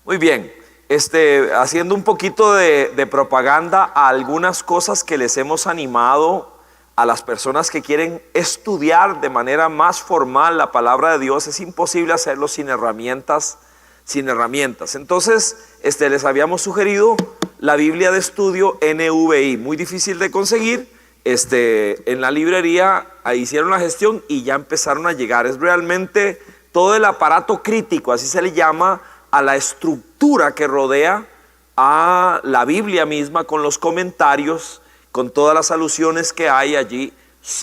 Muy bien, haciendo un poquito de propaganda a algunas cosas que les hemos animado a las personas que quieren estudiar de manera más formal la palabra de Dios. Es imposible hacerlo sin herramientas. Entonces, les habíamos sugerido la Biblia de estudio NVI, muy difícil de conseguir. En la librería ahí hicieron la gestión y ya empezaron a llegar. Es realmente todo el aparato crítico, así se le llama a la estructura que rodea a la Biblia misma, con los comentarios, con todas las alusiones que hay allí.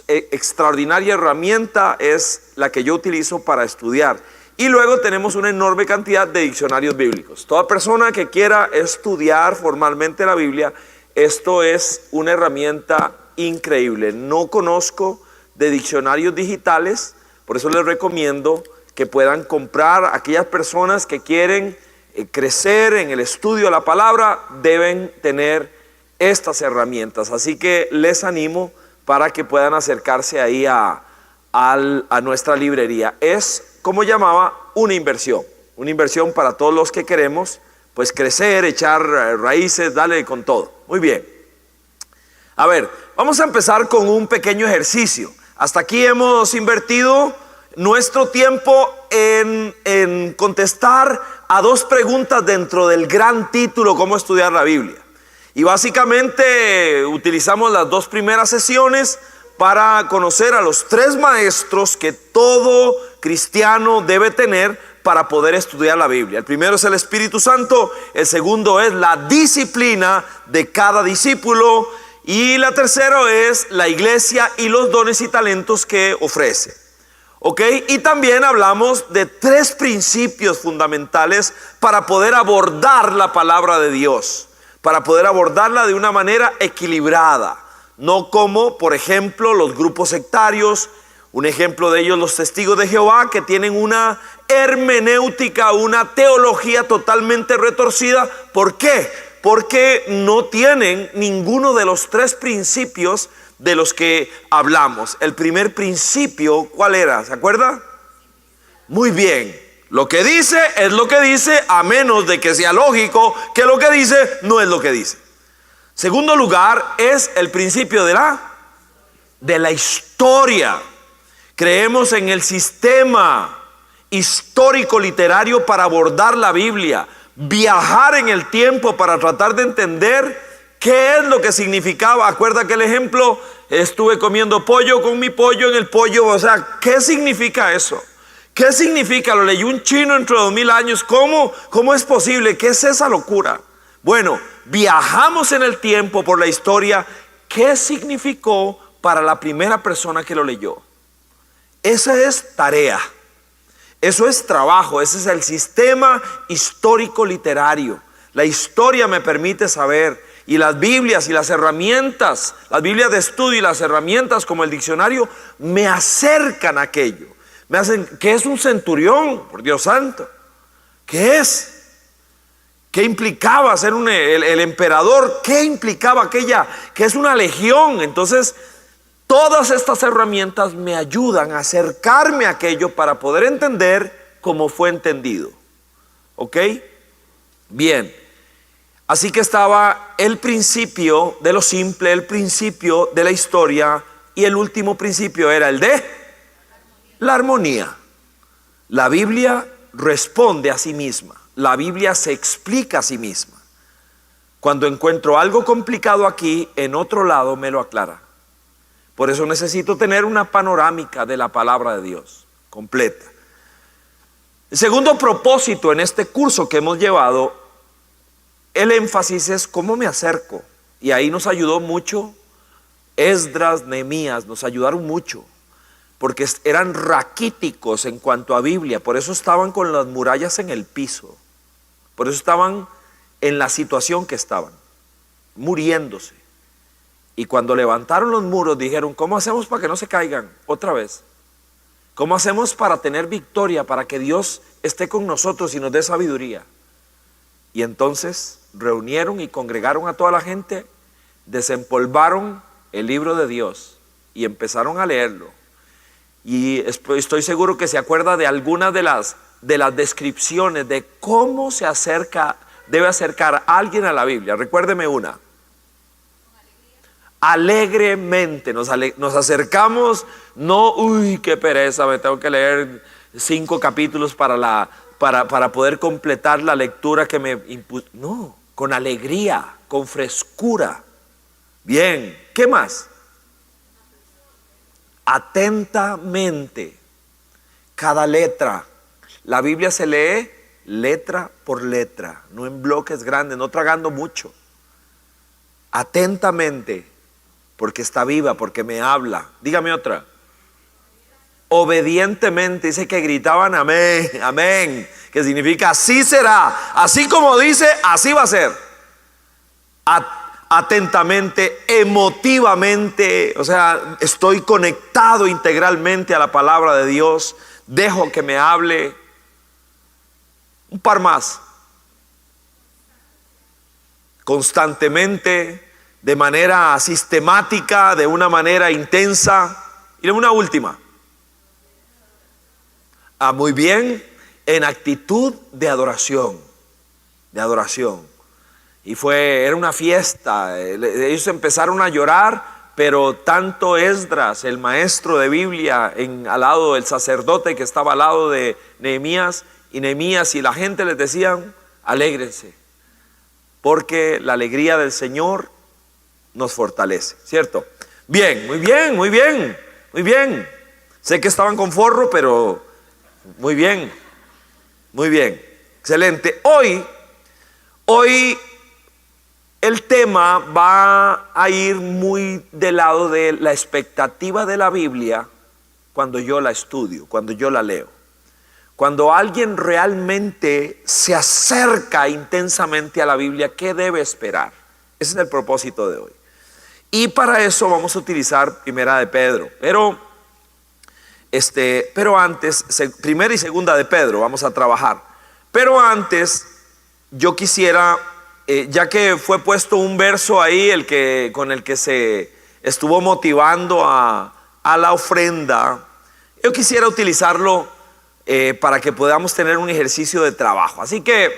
Extraordinaria herramienta es la que yo utilizo para estudiar. Y luego tenemos una enorme cantidad de diccionarios bíblicos. Toda persona que quiera estudiar formalmente la Biblia, esto es una herramienta increíble. No conozco de diccionarios digitales, por eso les recomiendo que puedan comprar. Aquellas personas que quieren crecer en el estudio de la palabra deben tener estas herramientas. Así que les animo para que puedan acercarse ahí a nuestra librería. Es, como llamaba, una inversión para todos los que queremos pues crecer, echar raíces, darle con todo. Muy bien. A ver, vamos a empezar con un pequeño ejercicio. Hasta aquí hemos invertido nuestro tiempo en contestar a dos preguntas dentro del gran título, ¿cómo estudiar la Biblia? Y básicamente utilizamos las dos primeras sesiones para conocer a los tres maestros que todo cristiano debe tener para poder estudiar la Biblia. El primero es el Espíritu Santo, el segundo es la disciplina de cada discípulo, y la tercera es la iglesia y los dones y talentos que ofrece. ¿Ok? Y también hablamos de tres principios fundamentales para poder abordar la palabra de Dios, para poder abordarla de una manera equilibrada, no como, por ejemplo, los grupos sectarios. Un ejemplo de ellos, los testigos de Jehová, que tienen una hermenéutica, una teología totalmente retorcida. ¿Por qué? Porque no tienen ninguno de los tres principios de los que hablamos. El primer principio, ¿cuál era? ¿Se acuerda? Muy bien. Lo que dice es lo que dice, a menos de que sea lógico que lo que dice no es lo que dice. Segundo lugar, es el principio de la historia. Creemos en el sistema histórico literario para abordar la Biblia. Viajar en el tiempo para tratar de entender qué es lo que significaba. Acuerda que el ejemplo, estuve comiendo pollo con mi pollo en el pollo. O sea, ¿qué significa eso? ¿Qué significa? Lo leyó un chino entre 2000 años. ¿Cómo es posible? ¿Qué es esa locura? Bueno, viajamos en el tiempo por la historia. ¿Qué significó para la primera persona que lo leyó? Esa es tarea. Eso es trabajo. Ese es el sistema histórico literario. La historia me permite saber. Y las Biblias y las herramientas, las Biblias de estudio y las herramientas como el diccionario, me acercan a aquello. Me hacen, ¿qué es un centurión? Por Dios santo. ¿Qué es? ¿Qué implicaba ser el emperador? ¿Qué implicaba aquella? ¿Qué es una legión? Entonces, todas estas herramientas me ayudan a acercarme a aquello para poder entender cómo fue entendido. ¿Ok? Bien. Así que estaba el principio de lo simple, el principio de la historia, y el último principio era el de la armonía. La Biblia responde a sí misma. La Biblia se explica a sí misma. Cuando encuentro algo complicado aquí, en otro lado me lo aclara. Por eso necesito tener una panorámica de la palabra de Dios completa. El segundo propósito en este curso que hemos llevado, el énfasis es cómo me acerco. Y ahí nos ayudó mucho Esdras, Nehemías, nos ayudaron mucho, porque eran raquíticos en cuanto a Biblia. Por eso estaban con las murallas en el piso. Por eso estaban en la situación que estaban, muriéndose. Y cuando levantaron los muros dijeron, ¿cómo hacemos para que no se caigan otra vez? ¿Cómo hacemos para tener victoria, para que Dios esté con nosotros y nos dé sabiduría? Y entonces reunieron y congregaron a toda la gente, desempolvaron el libro de Dios y empezaron a leerlo. Y estoy seguro que se acuerda de algunas de las de las descripciones de cómo debe acercar a alguien a la Biblia. Recuérdeme una. Alegremente nos acercamos, no, uy, qué pereza, me tengo que leer 5 capítulos para poder completar la lectura que me impuso. No, con alegría, con frescura. Bien, ¿qué más? Atentamente, cada letra. La Biblia se lee letra por letra, no en bloques grandes, no tragando mucho. Atentamente, porque está viva, porque me habla. Dígame otra. Obedientemente, dice que gritaban amén, amén, que significa así será, así como dice, así va a ser. Atentamente, emotivamente, o sea, estoy conectado integralmente a la palabra de Dios, dejo que me hable. Un par más. Constantemente, de manera sistemática, de una manera intensa. Y una última. Muy bien, en actitud de adoración. De adoración. Y era una fiesta. Ellos empezaron a llorar, pero tanto Esdras, el maestro de Biblia, al lado del sacerdote que estaba al lado de Nehemías, y la gente les decían, alégrense, porque la alegría del Señor nos fortalece, ¿cierto? Bien, muy bien, muy bien, muy bien. Sé que estaban con forro, pero muy bien, excelente. Hoy el tema va a ir muy del lado de la expectativa de la Biblia cuando yo la estudio, cuando yo la leo. Cuando alguien realmente se acerca intensamente a la Biblia, ¿qué debe esperar? Ese es el propósito de hoy. Y para eso vamos a utilizar Primera de Pedro. Pero antes, Primera y Segunda de Pedro, vamos a trabajar. Pero antes, yo quisiera, ya que fue puesto un verso ahí, con el que se estuvo motivando a la ofrenda, yo quisiera utilizarlo para que podamos tener un ejercicio de trabajo. Así que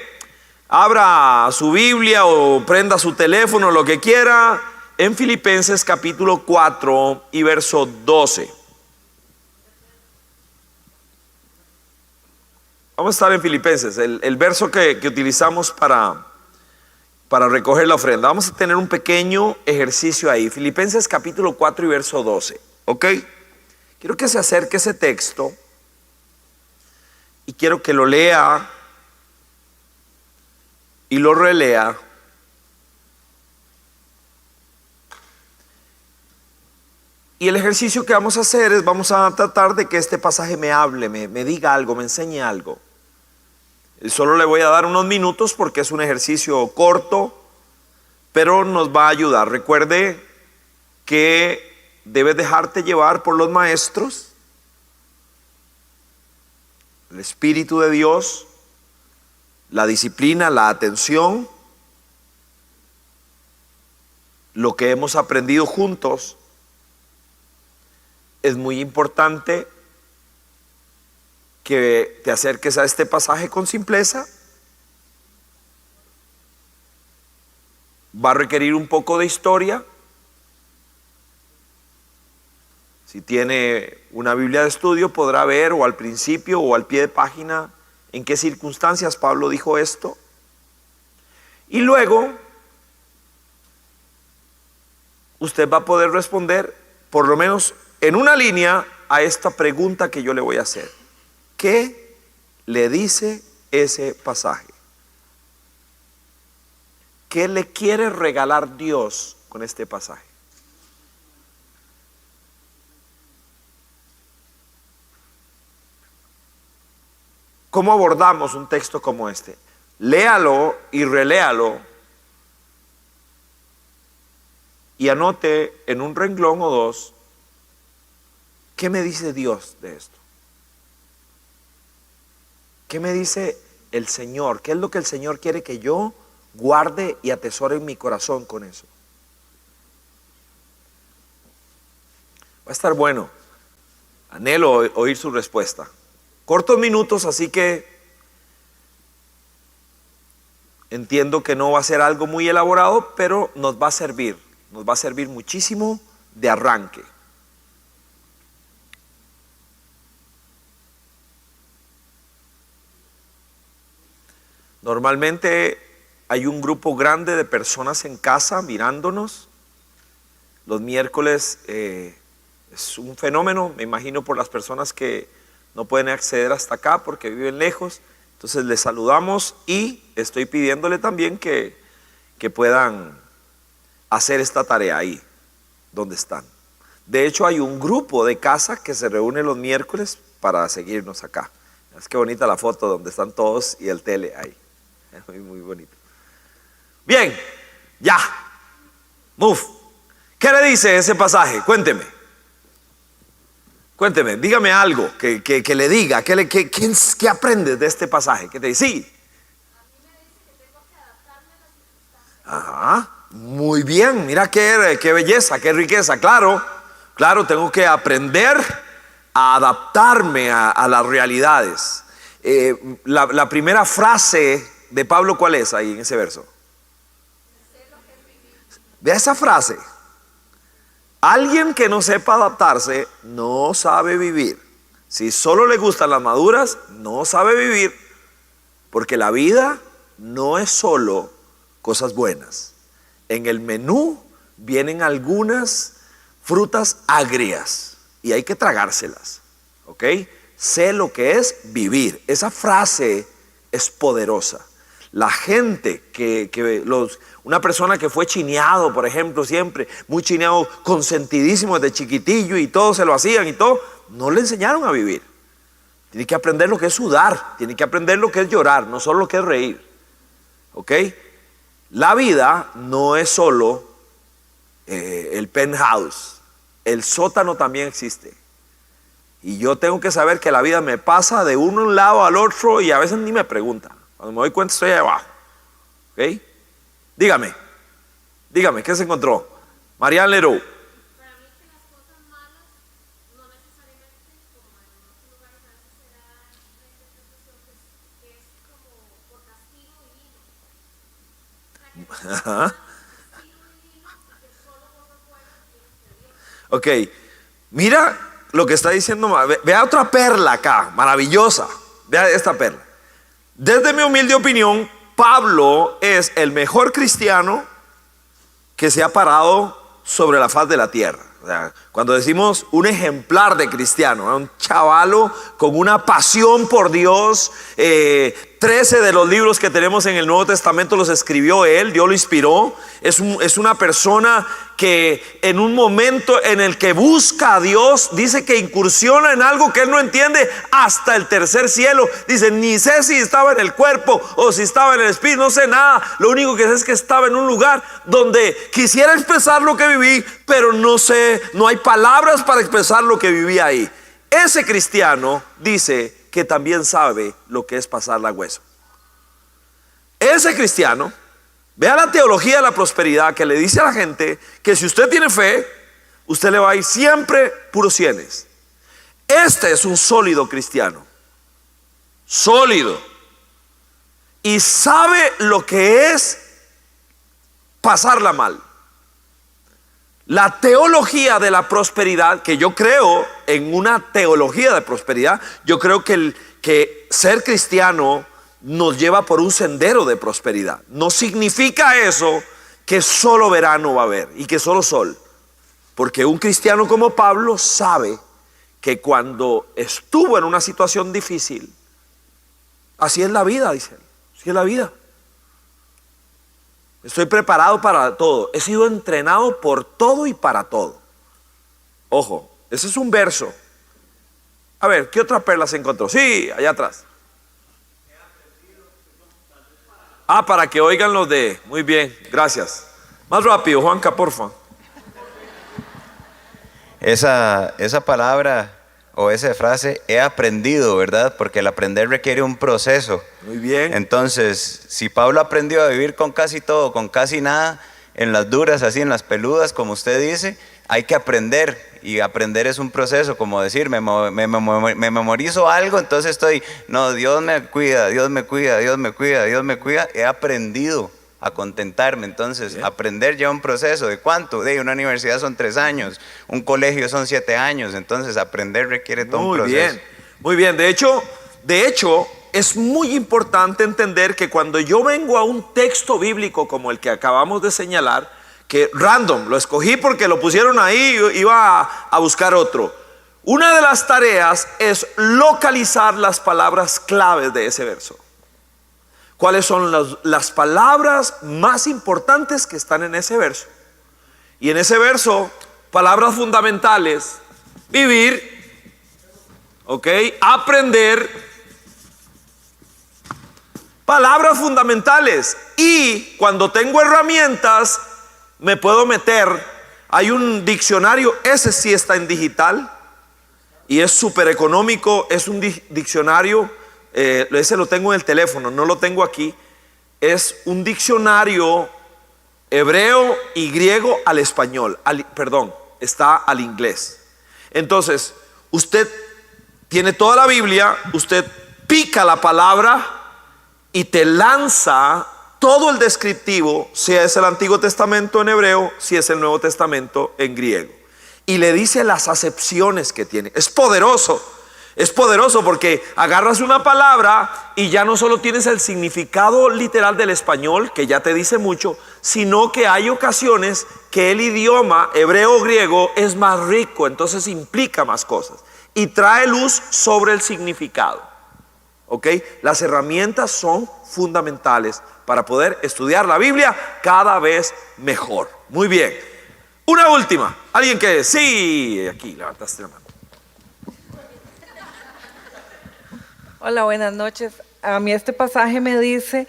abra su Biblia o prenda su teléfono, lo que quiera, en Filipenses capítulo 4 y verso 12. Vamos a estar en Filipenses, el verso que utilizamos para recoger la ofrenda. Vamos a tener un pequeño ejercicio ahí. Filipenses capítulo 4 y verso 12. ¿Ok? Quiero que se acerque ese texto y quiero que lo lea y lo relea. Y el ejercicio que vamos a hacer es, vamos a tratar de que este pasaje me hable, me diga algo, me enseñe algo. Solo le voy a dar unos minutos porque es un ejercicio corto, pero nos va a ayudar. Recuerde que debes dejarte llevar por los maestros, el Espíritu de Dios, la disciplina, la atención, lo que hemos aprendido juntos. Es muy importante que te acerques a este pasaje con simpleza. Va a requerir un poco de historia. Si tiene una Biblia de estudio, podrá ver o al principio o al pie de página en qué circunstancias Pablo dijo esto. Y luego usted va a poder responder por lo menos en una línea a esta pregunta que yo le voy a hacer. ¿Qué le dice ese pasaje? ¿Qué le quiere regalar Dios con este pasaje? ¿Cómo abordamos un texto como este? Léalo y reléalo y anote en un renglón o dos, ¿qué me dice Dios de esto? ¿Qué me dice el Señor? ¿Qué es lo que el Señor quiere que yo guarde y atesore en mi corazón con eso? Va a estar bueno. Anhelo oír su respuesta. Cortos minutos, así que Entiendo que no va a ser algo muy elaborado, pero nos va a servir muchísimo de arranque. Normalmente hay un grupo grande de personas en casa mirándonos. Los miércoles es un fenómeno, me imagino, por las personas que no pueden acceder hasta acá porque viven lejos. Entonces les saludamos y estoy pidiéndole también que puedan hacer esta tarea ahí donde están. De hecho, hay un grupo de casa que se reúne los miércoles para seguirnos acá. Es que bonita la foto donde están todos y el tele ahí. Muy, muy bonito. Bien, ya. Move. ¿Qué le dice ese pasaje? Cuénteme, dígame algo que le diga. ¿Qué aprendes de este pasaje? ¿Qué te dice? Sí. Ajá, muy bien, mira qué belleza, qué riqueza. Claro, tengo que aprender a adaptarme a las realidades. La primera frase de Pablo, ¿cuál es ahí en ese verso? Vea esa frase. Alguien que no sepa adaptarse no sabe vivir. Si solo le gustan las maduras, no sabe vivir, porque la vida no es solo cosas buenas. En el menú vienen algunas frutas agrias y hay que tragárselas, ¿ok? Sé lo que es vivir. Esa frase es poderosa. La gente una persona que fue chineado, por ejemplo, siempre muy chineado, consentidísimo desde chiquitillo y todo se lo hacían y todo, no le enseñaron a vivir. Tiene que aprender lo que es sudar, tiene que aprender lo que es llorar, no solo lo que es reír, ¿ok? La vida no es solo el penthouse, el sótano también existe. Y yo tengo que saber que la vida me pasa de un lado al otro y a veces ni me pregunta. Cuando me doy cuenta estoy ahí abajo. ¿Ok? Dígame, ¿qué se encontró? Marianne Leroux. Para mí que las cosas malas no necesariamente, como en muchos lugares a veces se da la interpretación que es como por castigo divino. O sea, que Ajá. castigo divino que solo por fuera tienes que Dios. Ok, mira lo que está diciendo. Vea otra perla acá, maravillosa. Vea esta perla. Desde mi humilde opinión, Pablo es el mejor cristiano que se ha parado sobre la faz de la tierra. O sea, cuando decimos un ejemplar de cristiano, un chavalo con una pasión por Dios. 13 de los libros que tenemos en el Nuevo Testamento los escribió él, Dios lo inspiró. Es una persona que en un momento en el que busca a Dios, dice que incursiona en algo que él no entiende hasta el tercer cielo. Dice, ni sé si estaba en el cuerpo o si estaba en el espíritu, no sé nada. Lo único que sé es que estaba en un lugar donde quisiera expresar lo que viví, pero no sé, no hay palabras para expresar lo que viví ahí. Ese cristiano dice que también sabe lo que es pasar la hueso. Ese cristiano, vea la teología de la prosperidad que le dice a la gente que si usted tiene fe, usted le va a ir siempre puros cienes. Este es un sólido cristiano, sólido, y sabe lo que es pasarla mal. La teología de la prosperidad, que yo creo en una teología de prosperidad, yo creo que ser cristiano nos lleva por un sendero de prosperidad. No significa eso que solo verano va a haber y que solo sol, porque un cristiano como Pablo sabe que cuando estuvo en una situación difícil, así es la vida, dice él, así es la vida. Estoy preparado para todo. He sido entrenado por todo y para todo. Ojo, ese es un verso. A ver, ¿qué otra perla se encontró? Sí, allá atrás. Para que oigan los de... Muy bien, gracias. Más rápido, Juanca, porfa. Esa palabra o esa frase, he aprendido, ¿verdad? Porque el aprender requiere un proceso. Muy bien. Entonces, si Pablo aprendió a vivir con casi todo, con casi nada, en las duras, así en las peludas, como usted dice, hay que aprender. y aprender es un proceso, como decir, me memorizo algo, entonces estoy, no, Dios me cuida, Dios me cuida, Dios me cuida, Dios me cuida. He aprendido a contentarme. Entonces, Bien. aprender lleva un proceso. ¿De cuánto? De una universidad son 3 años, un colegio son 7 años. Entonces, aprender requiere todo un Muy proceso. bien, muy bien. De hecho, es muy importante entender que cuando yo vengo a un texto bíblico como el que acabamos de señalar, que random, lo escogí porque lo pusieron ahí, iba a buscar otro. Una de las tareas es localizar las palabras claves de ese verso. ¿Cuáles son las palabras más importantes que están en ese verso? Y en ese verso, palabras fundamentales: vivir, ¿ok? Aprender. Palabras fundamentales. Y cuando tengo herramientas, me puedo meter. Hay un diccionario, ese sí está en digital y es súper económico. Es un diccionario, ese lo tengo en el teléfono, no lo tengo aquí. Es un diccionario hebreo y griego al español, está al inglés. Entonces, usted tiene toda la Biblia, usted pica la palabra y te lanza todo el descriptivo, si es el Antiguo Testamento en hebreo, si es el Nuevo Testamento en griego. Y le dice las acepciones que tiene. Es poderoso porque agarras una palabra y ya no solo tienes el significado literal del español, que ya te dice mucho, sino que hay ocasiones que el idioma hebreo o griego es más rico, entonces implica más cosas y trae luz sobre el significado. ¿Ok? Las herramientas son fundamentales para poder estudiar la Biblia cada vez mejor. Muy bien. Una última. Alguien que sí, aquí levantaste la mano. Hola, buenas noches. A mí este pasaje me dice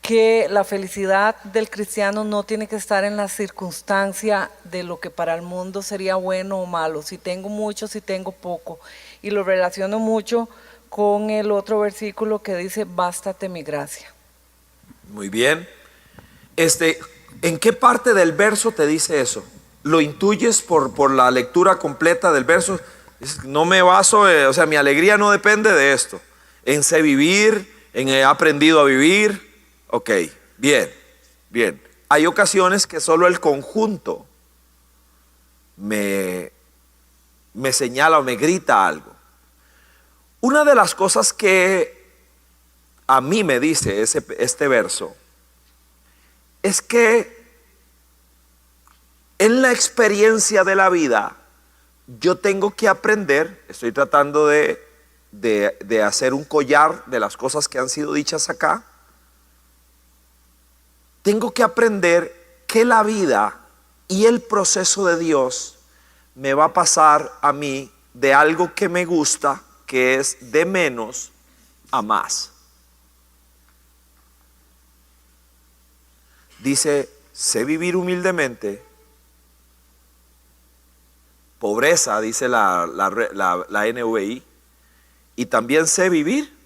que la felicidad del cristiano no tiene que estar en la circunstancia de lo que para el mundo sería bueno o malo, si tengo mucho, si tengo poco. Y lo relaciono mucho con el otro versículo que dice, bástate mi gracia. Muy bien. ¿En qué parte del verso te dice eso? ¿Lo intuyes por la lectura completa del verso? No me baso, o sea, mi alegría no depende de esto. En sé vivir, en he aprendido a vivir. Ok, bien, bien. Hay ocasiones que solo el conjunto me señala o me grita algo. Una de las cosas que a mí me dice este verso es que en la experiencia de la vida yo tengo que aprender. Estoy tratando de hacer un collar de las cosas que han sido dichas acá. Tengo que aprender que la vida y el proceso de Dios me va a pasar a mí de algo que me gusta, que es de menos a más. Dice, sé vivir humildemente. Pobreza, dice la NVI. Y también sé vivir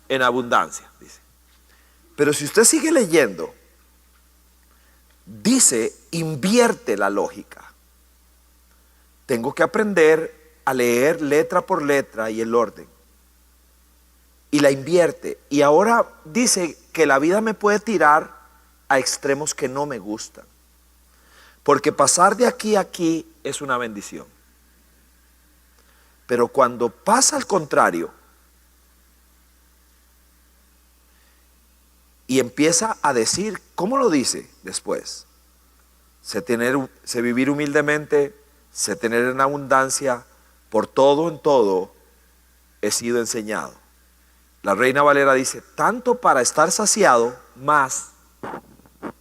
en abundancia, dice. Pero si usted sigue leyendo, dice, invierte la lógica. Tengo que aprender a leer letra por letra y el orden. Y la invierte. Y ahora dice que la vida me puede tirar a extremos que no me gustan. Porque pasar de aquí a aquí es una bendición. Pero cuando pasa al contrario y empieza a decir, ¿cómo lo dice después? Sé vivir humildemente, sé tener en abundancia, por todo en todo he sido enseñado. La Reina Valera dice, tanto para estar saciado, más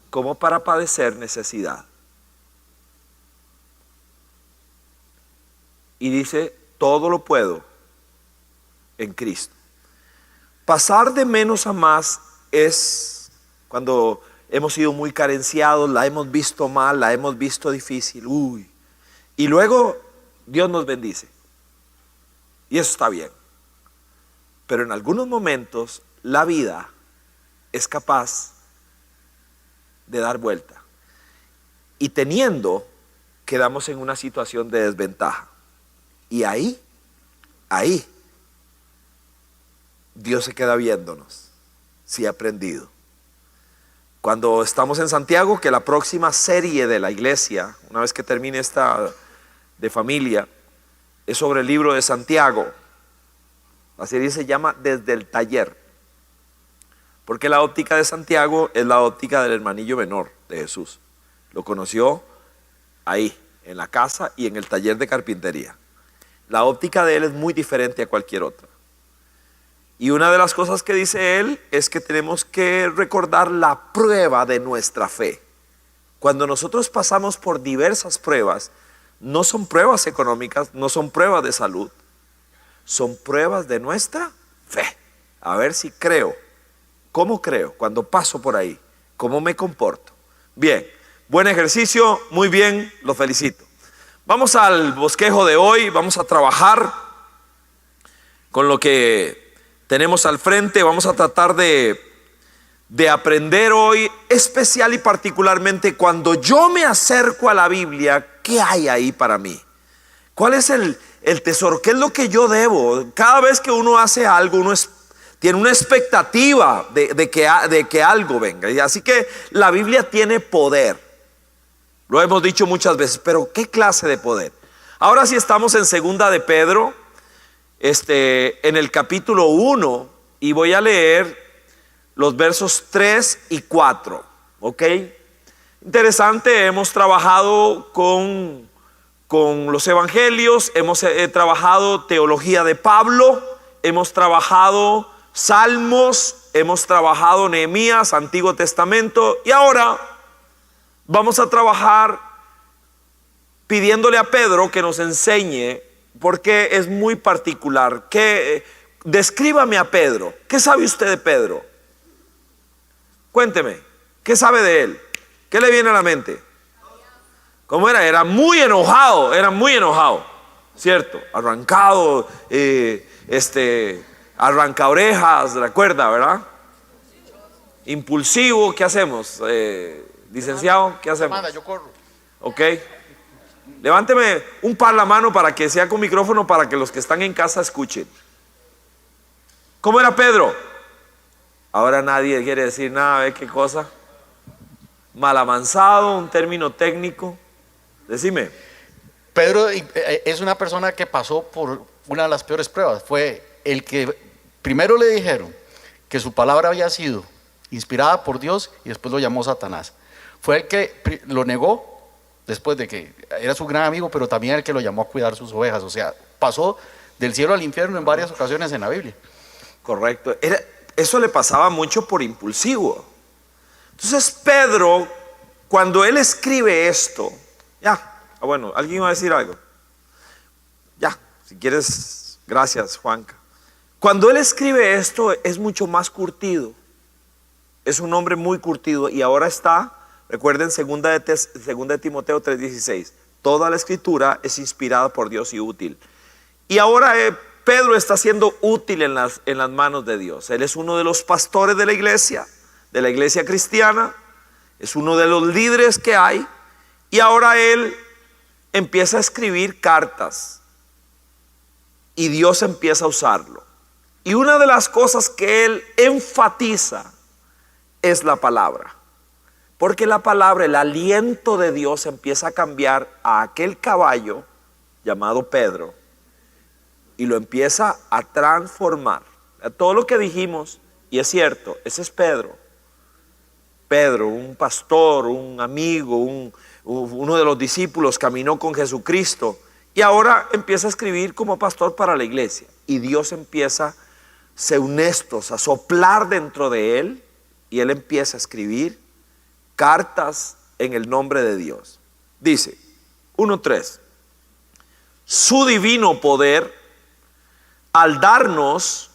como para padecer necesidad. Y dice, todo lo puedo en Cristo. Pasar de menos a más es cuando hemos sido muy carenciados, la hemos visto mal, la hemos visto difícil. Y luego Dios nos bendice. Y eso está bien. Pero en algunos momentos la vida es capaz de dar vuelta. Y teniendo quedamos en una situación de desventaja. Y ahí, Dios se queda viéndonos, si he aprendido. Cuando estamos en Santiago, que la próxima serie de la iglesia, una vez que termine esta de familia, es sobre el libro de Santiago. La serie se llama Desde el Taller, porque la óptica de Santiago es la óptica del hermanillo menor de Jesús. Lo conoció ahí, en la casa y en el taller de carpintería. La óptica de él es muy diferente a cualquier otra. Y una de las cosas que dice él es que tenemos que recordar la prueba de nuestra fe. Cuando nosotros pasamos por diversas pruebas, no son pruebas económicas, no son pruebas de salud, son pruebas de nuestra fe. A ver si creo. ¿Cómo creo cuando paso por ahí? ¿Cómo me comporto? Bien, buen ejercicio, muy bien, lo felicito. Vamos al bosquejo de hoy, vamos a trabajar con lo que tenemos al frente. Vamos a tratar de aprender hoy, especial y particularmente cuando yo me acerco a la Biblia, ¿qué hay ahí para mí? ¿Cuál es el tesoro? ¿Qué es lo que yo debo? Cada vez que uno hace algo, uno tiene una expectativa de que algo venga. Y así que la Biblia tiene poder. Lo hemos dicho muchas veces, pero ¿qué clase de poder? Ahora sí estamos en segunda de Pedro, en el capítulo 1, y voy a leer los versos 3 y 4, ¿ok? Interesante, hemos trabajado con los evangelios, hemos trabajado teología de Pablo, hemos trabajado Salmos, hemos trabajado Nehemías, Antiguo Testamento, y ahora vamos a trabajar pidiéndole a Pedro que nos enseñe, porque es muy particular. Descríbame a Pedro. ¿Qué sabe usted de Pedro? Cuénteme, ¿qué sabe de él? ¿Qué le viene a la mente? ¿Cómo era? Era muy enojado, ¿cierto? Arrancado, arranca orejas, recuerda, ¿verdad? Impulsivo, ¿qué hacemos? Licenciado, ¿qué hacemos? Manda, yo corro. Ok. Levánteme un par la mano para que sea con micrófono, para que los que están en casa escuchen. ¿Cómo era Pedro? Ahora nadie quiere decir nada, ¿ve qué cosa? Malamansado, un término técnico. Decime. Pedro es una persona que pasó por una de las peores pruebas. Fue el que primero le dijeron que su palabra había sido inspirada por Dios y después lo llamó Satanás. Fue el que lo negó después de que era su gran amigo, pero también el que lo llamó a cuidar sus ovejas. O sea, pasó del cielo al infierno en varias ocasiones en la Biblia. Correcto. Eso le pasaba mucho por impulsivo. Entonces Pedro, cuando él escribe esto, bueno, ¿alguien va a decir algo? Ya, si quieres, gracias, Juanca. Cuando él escribe esto es mucho más curtido. Es un hombre muy curtido y ahora está, recuerden, segunda de Timoteo 3:16. Toda la escritura es inspirada por Dios y útil. Y ahora Pedro está siendo útil en las manos de Dios. Él es uno de los pastores de la iglesia cristiana. Es uno de los líderes que hay. Y ahora él empieza a escribir cartas. Y Dios empieza a usarlo. Y una de las cosas que él enfatiza es la palabra. Porque la palabra, el aliento de Dios empieza a cambiar a aquel caballo llamado Pedro y lo empieza a transformar. Todo lo que dijimos, y es cierto, ese es Pedro. Pedro, un pastor, un amigo, uno de los discípulos, caminó con Jesucristo y ahora empieza a escribir como pastor para la iglesia. Y Dios empieza, ser honestos, a soplar dentro de él y él empieza a escribir cartas en el nombre de Dios. Dice 1:3: su divino poder, al darnos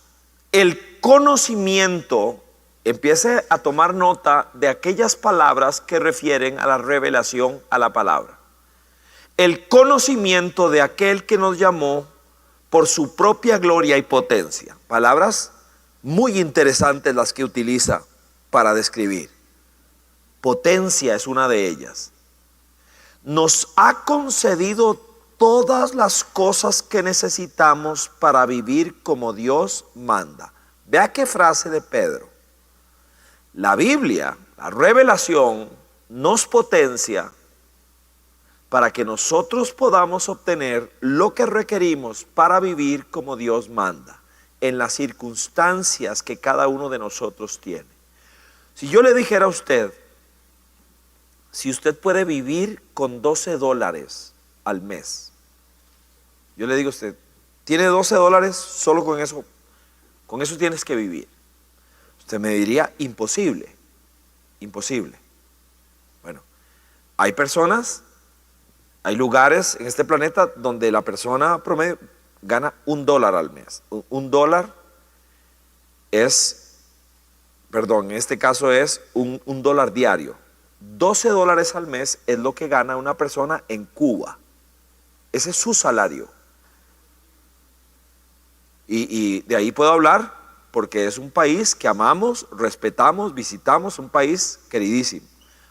el conocimiento, empiece a tomar nota de aquellas palabras que refieren a la revelación a la palabra. El conocimiento de aquel que nos llamó por su propia gloria y potencia. Palabras muy interesantes las que utiliza para describir. Potencia es una de ellas. nos ha concedido todas las cosas que necesitamos para vivir como Dios manda. Vea qué frase de Pedro. La Biblia, la revelación, nos potencia para que nosotros podamos obtener lo que requerimos para vivir como Dios manda, en las circunstancias que cada uno de nosotros tiene. Si yo le dijera a usted, si usted puede vivir con $12 al mes, yo le digo a usted, tiene $12, solo con eso tienes que vivir. Usted me diría, imposible, imposible. Bueno, hay personas, hay lugares en este planeta donde la persona promedio gana $1 al mes. $1 es, perdón, en este caso es un dólar diario. $12 al mes es lo que gana una persona en Cuba. Ese es su salario. Y de ahí puedo hablar porque es un país que amamos, respetamos, visitamos, un país queridísimo.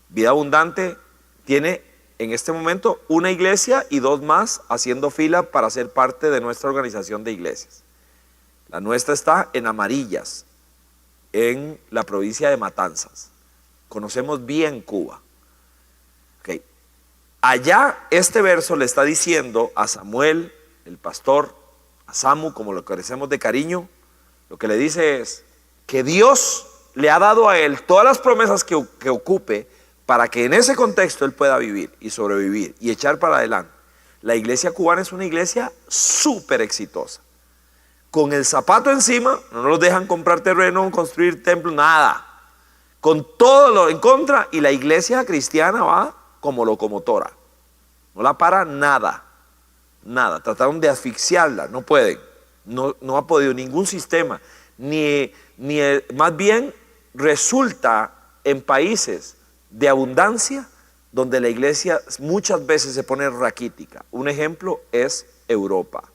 Vida Abundante tiene en este momento una iglesia y 2 más haciendo fila para ser parte de nuestra organización de iglesias. La nuestra está en Amarillas, en la provincia de Matanzas. Conocemos bien Cuba. Okay. Allá este verso le está diciendo a Samuel, el pastor, a Samu, como lo conocemos de cariño, lo que le dice es que Dios le ha dado a él todas las promesas que ocupe para que en ese contexto él pueda vivir y sobrevivir y echar para adelante. La iglesia cubana es una iglesia súper exitosa. Con el zapato encima, no nos dejan comprar terreno, construir templos, nada. Con todo lo en contra, y la iglesia cristiana va como locomotora. No la para nada, nada. Trataron de asfixiarla, no pueden. No ha podido ningún sistema. Más bien resulta en países de abundancia donde la iglesia muchas veces se pone raquítica. Un ejemplo es Europa.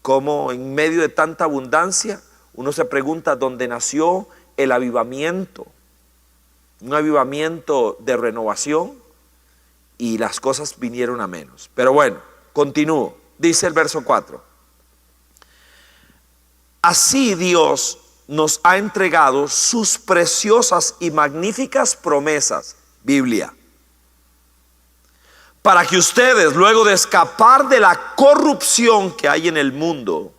Como en medio de tanta abundancia, uno se pregunta dónde nació el avivamiento. Un avivamiento de renovación, y las cosas vinieron a menos. Pero bueno, continúo. Dice el verso 4. Así Dios nos ha entregado sus preciosas y magníficas promesas, Biblia, para que ustedes, luego de escapar de la corrupción que hay en el mundo,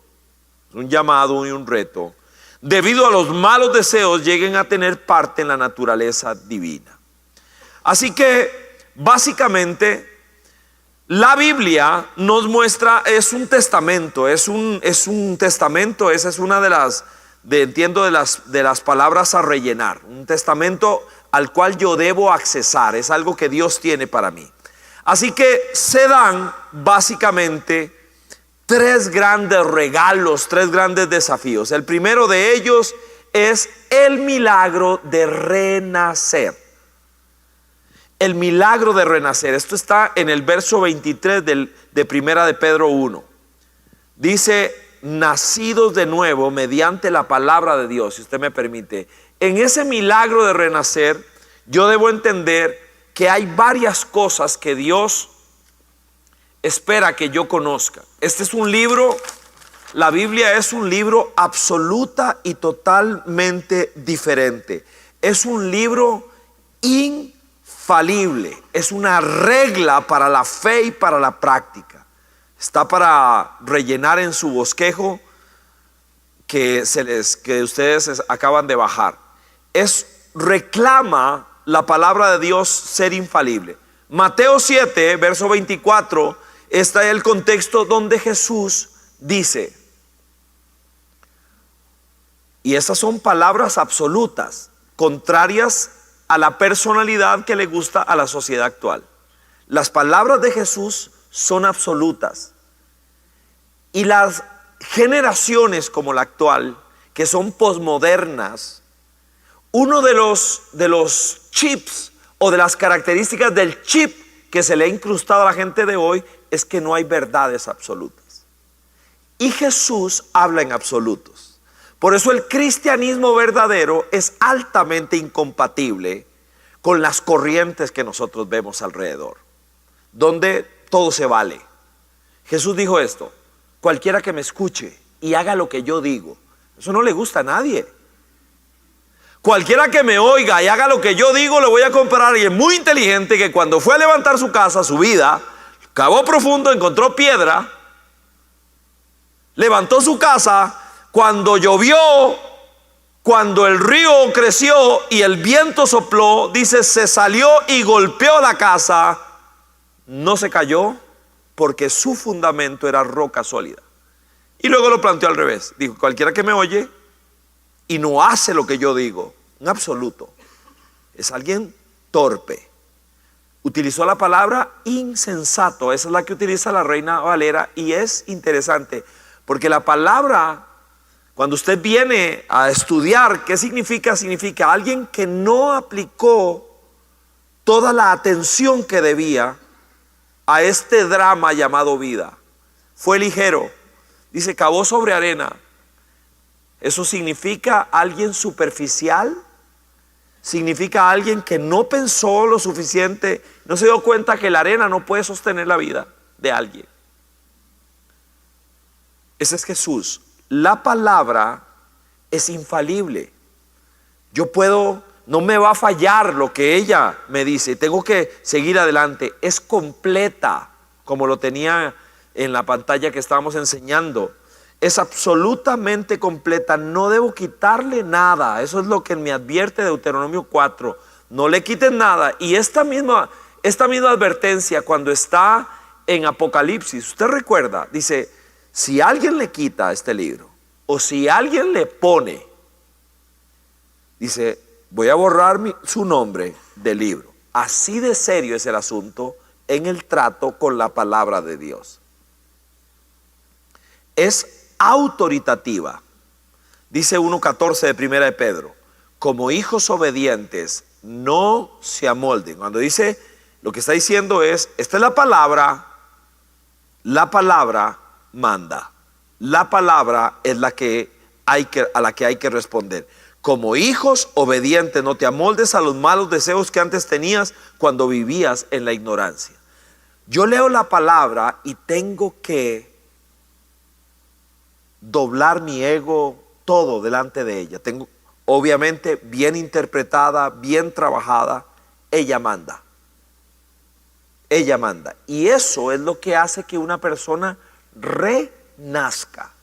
un llamado y un reto, debido a los malos deseos, lleguen a tener parte en la naturaleza divina. Así que, básicamente, la Biblia nos muestra, es un testamento, esa es una de las palabras a rellenar, un testamento al cual yo debo accesar, es algo que Dios tiene para mí. Así que se dan básicamente 3 grandes regalos, 3 grandes desafíos. El primero de ellos es el milagro de renacer. El milagro de renacer. Esto está en el verso 23 de Primera de Pedro 1. Dice, nacidos de nuevo mediante la palabra de Dios, si usted me permite. En ese milagro de renacer, yo debo entender que hay varias cosas que Dios espera que yo conozca. Este es un libro, la Biblia es un libro absoluta y totalmente diferente. Es un libro infalible, es una regla para la fe y para la práctica. Está para rellenar en su bosquejo que ustedes acaban de bajar. Reclama la palabra de Dios ser infalible. Mateo 7, verso 24, está en el contexto donde Jesús dice, y estas son palabras absolutas, contrarias a la personalidad que le gusta a la sociedad actual. Las palabras de Jesús son absolutas, y las generaciones como la actual, que son posmodernas, uno de los chips o de las características del chip que se le ha incrustado a la gente de hoy es que no hay verdades absolutas. Y Jesús habla en absolutos. Por eso el cristianismo verdadero es altamente incompatible con las corrientes que nosotros vemos alrededor. donde todo se vale. Jesús dijo esto: cualquiera que me escuche y haga lo que yo digo. Eso no le gusta a nadie. Cualquiera que me oiga y haga lo que yo digo, le voy a comprar. Y es muy inteligente que cuando fue a levantar su casa, su vida, cavó profundo, encontró piedra, levantó su casa. Cuando llovió, cuando el río creció y el viento sopló, dice, se salió y golpeó la casa, no se cayó porque su fundamento era roca sólida. Y luego lo planteó al revés. Dijo, cualquiera que me oye y no hace lo que yo digo, en absoluto, es alguien torpe. Utilizó la palabra insensato. Esa es la que utiliza la Reina Valera. Y es interesante porque la palabra, cuando usted viene a estudiar qué significa, significa alguien que no aplicó toda la atención que debía a este drama llamado vida. Fue ligero. Dice, cavó sobre arena. Eso significa alguien superficial. Significa alguien que no pensó lo suficiente, no se dio cuenta que la arena no puede sostener la vida de alguien. Ese es Jesús. La palabra es infalible. Yo puedo, no me va a fallar lo que ella me dice. Tengo que seguir adelante. Es completa, como lo tenía en la pantalla que estábamos enseñando. Es absolutamente completa. No debo quitarle nada. Eso es lo que me advierte Deuteronomio 4. No le quiten nada. Y esta misma advertencia cuando está en Apocalipsis, usted recuerda, dice, si alguien le quita este libro o si alguien le pone, dice, voy a borrar su nombre del libro. Así de serio es el asunto en el trato con la palabra de Dios. Es autoritativa. Dice 1:14 de Primera de Pedro, como hijos obedientes no se amolden. Cuando dice, lo que está diciendo es, esta es la palabra manda. La palabra es la que a la que hay que responder. Como hijos obedientes no te amoldes a los malos deseos que antes tenías cuando vivías en la ignorancia. Yo leo la palabra y tengo que doblar mi ego todo delante de ella. Tengo, obviamente, bien interpretada, bien trabajada. Ella manda. Ella manda. Y eso es lo que hace que una persona renazca,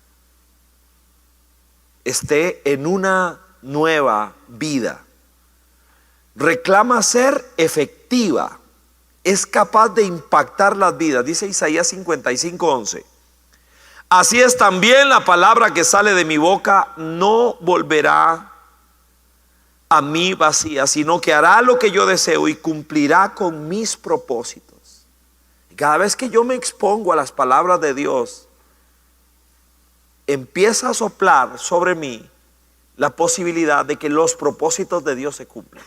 esté en una nueva vida. Reclama ser efectiva. Es capaz de impactar las vidas. Dice Isaías 55:11. Así es también la palabra que sale de mi boca, no volverá a mí vacía, sino que hará lo que yo deseo y cumplirá con mis propósitos. Y cada vez que yo me expongo a las palabras de Dios, empieza a soplar sobre mí la posibilidad de que los propósitos de Dios se cumplan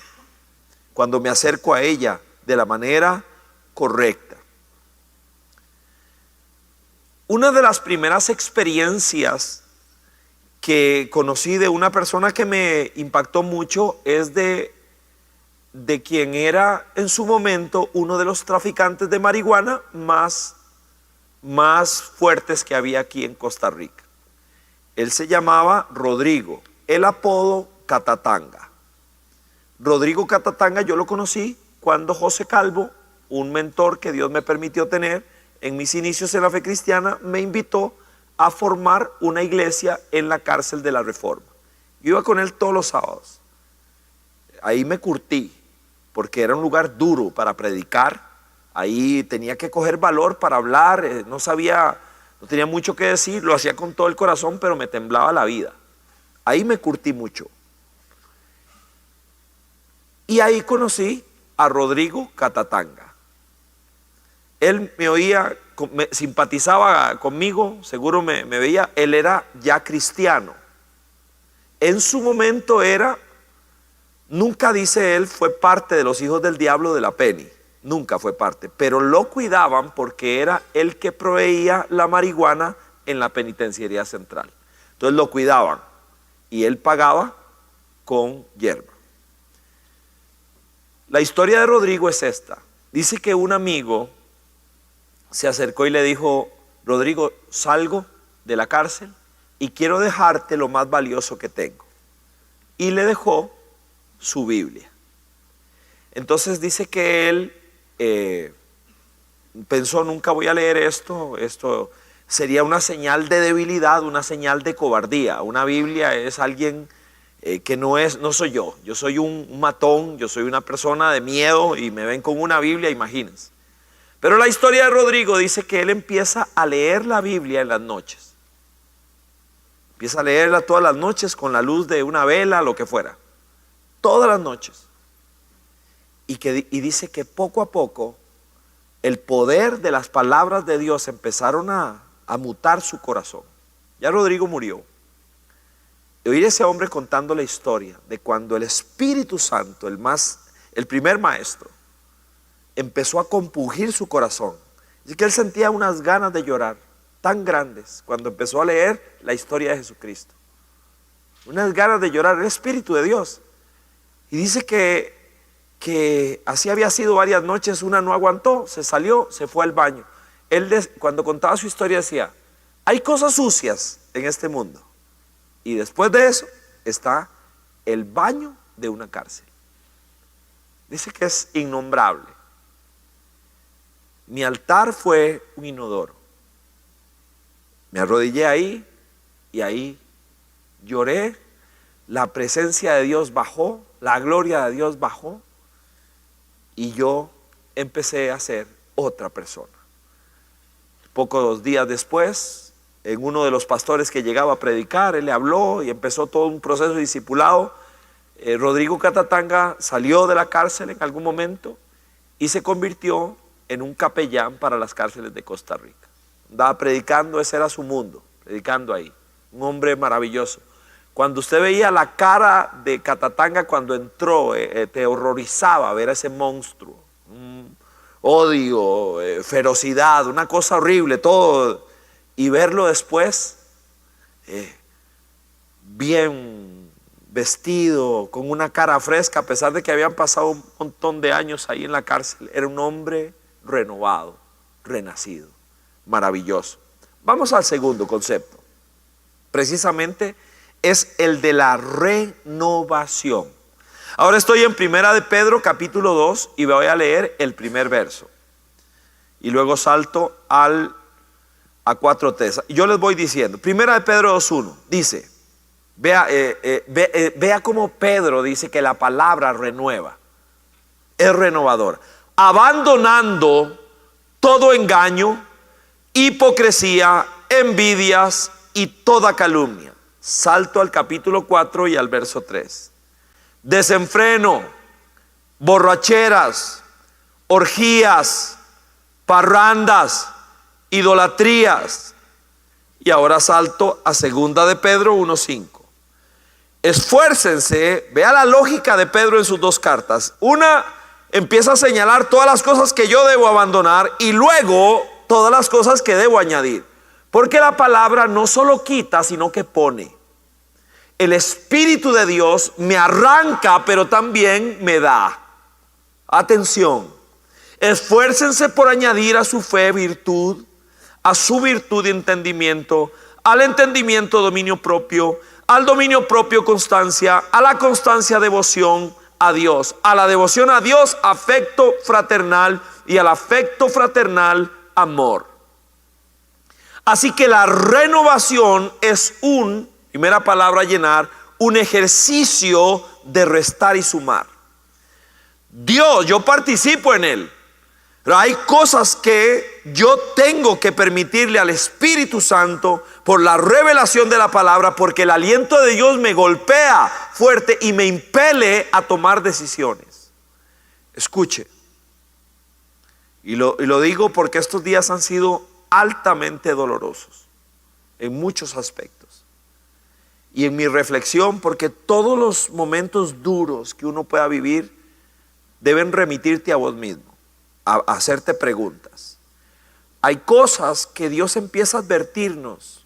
cuando me acerco a ella de la manera correcta. Una de las primeras experiencias que conocí de una persona que me impactó mucho es de quien era en su momento uno de los traficantes de marihuana más fuertes que había aquí en Costa Rica. Él se llamaba Rodrigo, el apodo Catatanga. Rodrigo Catatanga yo lo conocí cuando José Calvo, un mentor que Dios me permitió tener en mis inicios en la fe cristiana, me invitó a formar una iglesia en la cárcel de la Reforma. Yo iba con él todos los sábados. Ahí me curtí, porque era un lugar duro para predicar. Ahí tenía que coger valor para hablar. No tenía mucho que decir. Lo hacía con todo el corazón, pero me temblaba la vida. Ahí me curtí mucho. Y ahí conocí a Rodrigo Catatanga. Él me oía, simpatizaba conmigo, seguro me veía. Él era ya cristiano. En su momento nunca dice él, fue parte de los hijos del diablo de la Penny. Nunca fue parte, pero lo cuidaban porque era el que proveía la marihuana en la penitenciaría central. Entonces lo cuidaban y él pagaba con hierba. La historia de Rodrigo es esta. Dice que un amigo se acercó y le dijo: Rodrigo, salgo de la cárcel y quiero dejarte lo más valioso que tengo. Y le dejó su Biblia. Entonces dice que él pensó: nunca voy a leer esto sería una señal de debilidad, una señal de cobardía. Una Biblia es alguien que no soy yo. Yo soy un matón, yo soy una persona de miedo y me ven con una Biblia, imagínense. Pero la historia de Rodrigo dice que él empieza a leer la Biblia en las noches. Empieza a leerla todas las noches con la luz de una vela, lo que fuera. Todas las noches. Y dice que poco a poco el poder de las palabras de Dios empezaron a mutar su corazón. Ya Rodrigo murió. Y oír a ese hombre contando la historia de cuando el Espíritu Santo, el primer maestro, empezó a compungir su corazón. Dice que él sentía unas ganas de llorar tan grandes cuando empezó a leer la historia de Jesucristo. Unas ganas de llorar, el Espíritu de Dios. Y dice que así había sido varias noches. Una no aguantó, se salió, se fue al baño. Él cuando contaba su historia decía: hay cosas sucias en este mundo, y después de eso está el baño de una cárcel. Dice que es innombrable. Mi altar fue un inodoro. Me arrodillé ahí y ahí lloré. La presencia de Dios bajó, la gloria de Dios bajó, y yo empecé a ser otra persona. Pocos días después, en uno de los pastores que llegaba a predicar, él le habló y empezó todo un proceso de discipulado. Rodrigo Catatanga salió de la cárcel en algún momento y se convirtió en un capellán para las cárceles de Costa Rica. Andaba predicando, ese era su mundo, predicando ahí. Un hombre maravilloso. Cuando usted veía la cara de Catatanga cuando entró, te horrorizaba ver a ese monstruo. Odio, ferocidad, una cosa horrible, todo. Y verlo después, bien vestido, con una cara fresca, a pesar de que habían pasado un montón de años ahí en la cárcel. Era un hombre renovado, renacido, maravilloso. Vamos al segundo concepto. Precisamente es el de la renovación. Ahora estoy en Primera de Pedro capítulo 2 y voy a leer el primer verso. Y luego salto a 4:3. Yo les voy diciendo. Primera de Pedro 2:1 dice, vea cómo Pedro dice que la palabra renueva. Es renovadora. Abandonando todo engaño, hipocresía, envidias y toda calumnia. Salto al capítulo 4 y al verso 3. Desenfreno, borracheras, orgías, parrandas, idolatrías. Y ahora salto a segunda de Pedro 1:5. Esfuércense, vea la lógica de Pedro en sus dos cartas. Una empieza a señalar todas las cosas que yo debo abandonar y luego todas las cosas que debo añadir. Porque la palabra no solo quita, sino que pone. El Espíritu de Dios me arranca, pero también me da. Atención. Esfuércense por añadir a su fe virtud, a su virtud entendimiento, al entendimiento dominio propio, al dominio propio constancia, a la constancia devoción a Dios, a la devoción a Dios afecto fraternal y al afecto fraternal amor. Así que la renovación es primera palabra llenar, un ejercicio de restar y sumar. Dios, yo participo en él. Pero hay cosas que yo tengo que permitirle al Espíritu Santo por la revelación de la palabra, porque el aliento de Dios me golpea fuerte y me impele a tomar decisiones. Escuche, y lo digo porque estos días han sido altamente dolorosos en muchos aspectos. Y en mi reflexión, porque todos los momentos duros que uno pueda vivir deben remitirte a vos mismo, a hacerte preguntas. Hay cosas que Dios empieza a advertirnos.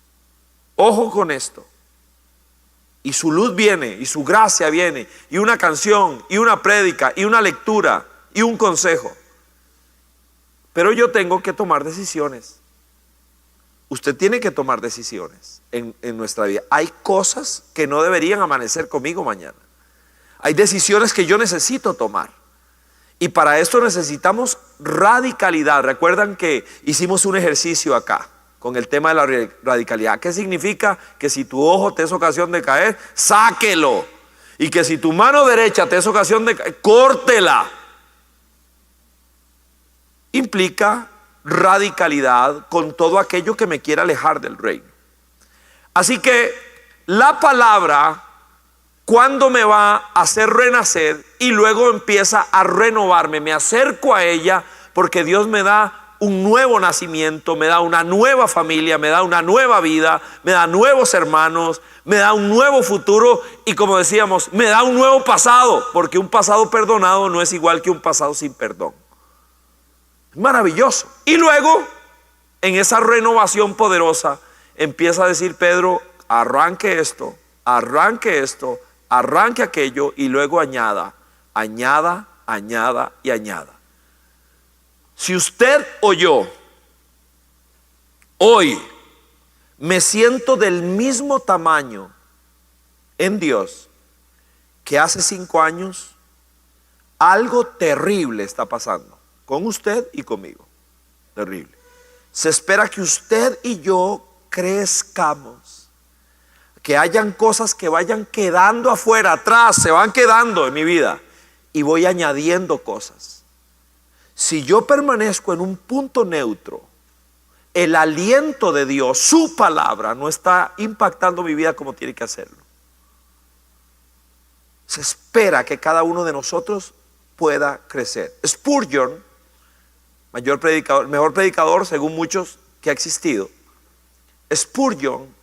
Ojo con esto. Y su luz viene, y su gracia viene, y una canción, y una prédica, y una lectura, y un consejo. Pero yo tengo que tomar decisiones. Usted tiene que tomar decisiones en nuestra vida. Hay cosas que no deberían amanecer conmigo mañana. Hay decisiones que yo necesito tomar. Y para esto necesitamos radicalidad. Recuerdan que hicimos un ejercicio acá con el tema de la radicalidad. ¿Qué significa? Que si tu ojo te es ocasión de caer, sáquelo. Y que si tu mano derecha te es ocasión de caer, córtela. Implica radicalidad con todo aquello que me quiera alejar del reino. Así que la palabra, cuando me va a hacer renacer y luego empieza a renovarme, me acerco a ella porque Dios me da un nuevo nacimiento, me da una nueva familia, me da una nueva vida, me da nuevos hermanos, me da un nuevo futuro y, como decíamos, me da un nuevo pasado, porque un pasado perdonado no es igual que un pasado sin perdón. Maravilloso. Y luego, en esa renovación poderosa, empieza a decir Pedro: arranque esto, arranque aquello, y luego añada, añada, añada y añada. Si usted o yo hoy me siento del mismo tamaño en Dios que hace 5 años, algo terrible está pasando con usted y conmigo. Terrible. Se espera que usted y yo crezcamos, que hayan cosas que vayan quedando afuera, atrás, se van quedando en mi vida, y voy añadiendo cosas. Si yo permanezco en un punto neutro, el aliento de Dios, su palabra, no está impactando mi vida como tiene que hacerlo. Se espera que cada uno de nosotros pueda crecer. Spurgeon, mejor predicador según muchos que ha existido, Spurgeon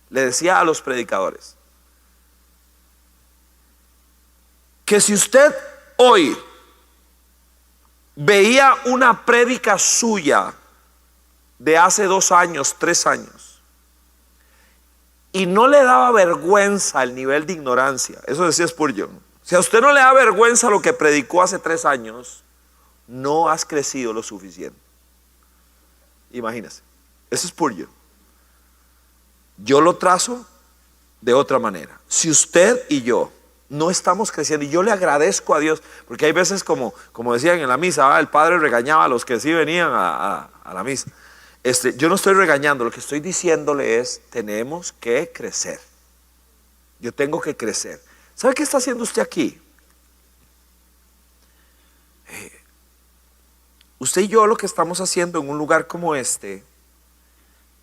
le decía a los predicadores que si usted hoy veía una prédica suya de hace 2 años, 3 años, y no le daba vergüenza el nivel de ignorancia, eso decía Spurgeon, si a usted no le da vergüenza lo que predicó hace 3 años, no has crecido lo suficiente. Imagínese, eso es Spurgeon. Yo lo trazo de otra manera. Si usted y yo no estamos creciendo, y yo le agradezco a Dios, porque hay veces como decían en la misa, el padre regañaba a los que sí venían a la misa. Yo no estoy regañando, lo que estoy diciéndole es: tenemos que crecer. Yo tengo que crecer. ¿Sabe qué está haciendo usted aquí? Usted y yo lo que estamos haciendo en un lugar como este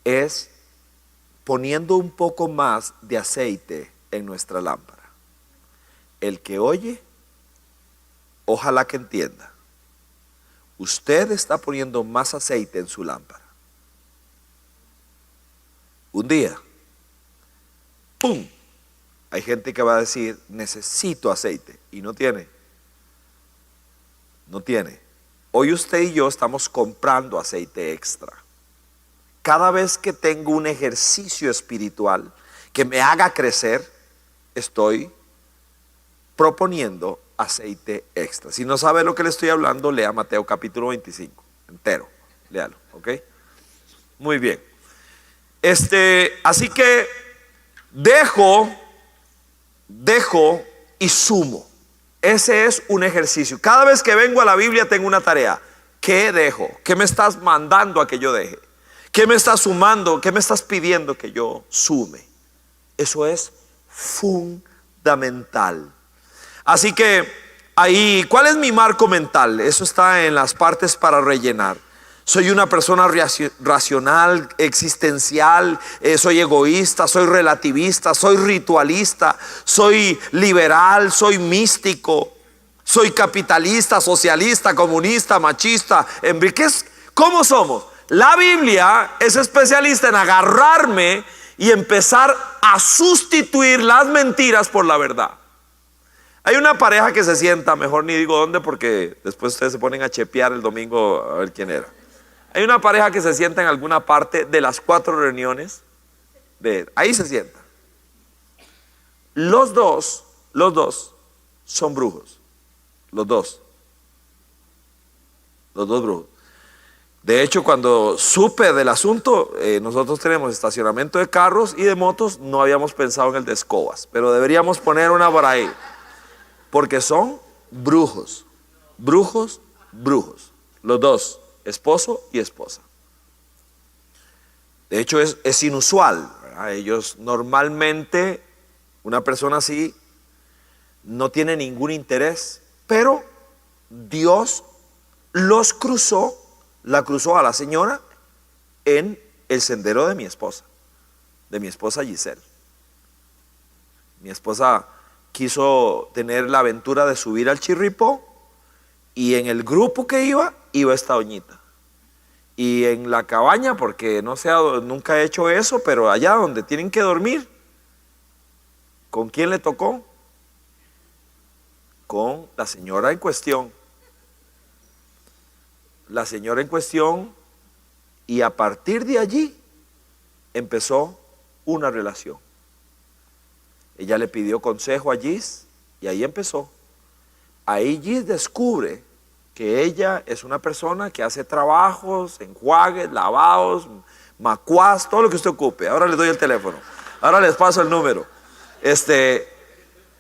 es poniendo un poco más de aceite en nuestra lámpara. El que oye, ojalá que entienda. Usted está poniendo más aceite en su lámpara. Un día, ¡pum!, hay gente que va a decir: necesito aceite, y no tiene. No tiene. Hoy usted y yo estamos comprando aceite extra. Cada vez que tengo un ejercicio espiritual que me haga crecer, estoy proponiendo aceite extra. Si no sabe lo que le estoy hablando, lea Mateo capítulo 25 entero, léalo, ¿ok? Muy bien. Así que dejo y sumo. Ese es un ejercicio. Cada vez que vengo a la Biblia tengo una tarea. ¿Qué dejo? ¿Qué me estás mandando a que yo deje? ¿Qué me estás sumando? ¿Qué me estás pidiendo que yo sume? Eso es fundamental. Así que ahí, ¿cuál es mi marco mental? Eso está en las partes para rellenar. Soy una persona racional, existencial, soy egoísta, soy relativista, soy ritualista, soy liberal, soy místico, soy capitalista, socialista, comunista, machista. ¿Cómo somos? La Biblia es especialista en agarrarme y empezar a sustituir las mentiras por la verdad. Hay una pareja que se sienta, mejor ni digo dónde porque después ustedes se ponen a chepear el domingo a ver quién era. Hay una pareja que se sienta en alguna parte de las 4 reuniones, ahí se sienta. Los dos son brujos, los dos. Los dos brujos. De hecho, cuando supe del asunto, nosotros tenemos estacionamiento de carros y de motos, no habíamos pensado en el de escobas, pero deberíamos poner una por ahí, porque son brujos, brujos, brujos, los dos, esposo y esposa. De hecho, es inusual, ¿verdad? Ellos normalmente, una persona así, no tiene ningún interés, pero Dios los cruzó. La cruzó a la señora en el sendero de mi esposa Giselle. Mi esposa quiso tener la aventura de subir al Chirripó y en el grupo que iba esta doñita. Y en la cabaña, porque no sé, nunca he hecho eso, pero allá donde tienen que dormir, ¿con quién le tocó? Con la señora en cuestión. La señora en cuestión, y a partir de allí empezó una relación. Ella le pidió consejo a Gis y ahí empezó. Ahí Gis descubre que ella es una persona que hace trabajos, enjuagues, lavados, macuás, todo lo que usted ocupe. Ahora les doy el teléfono, ahora les paso el número.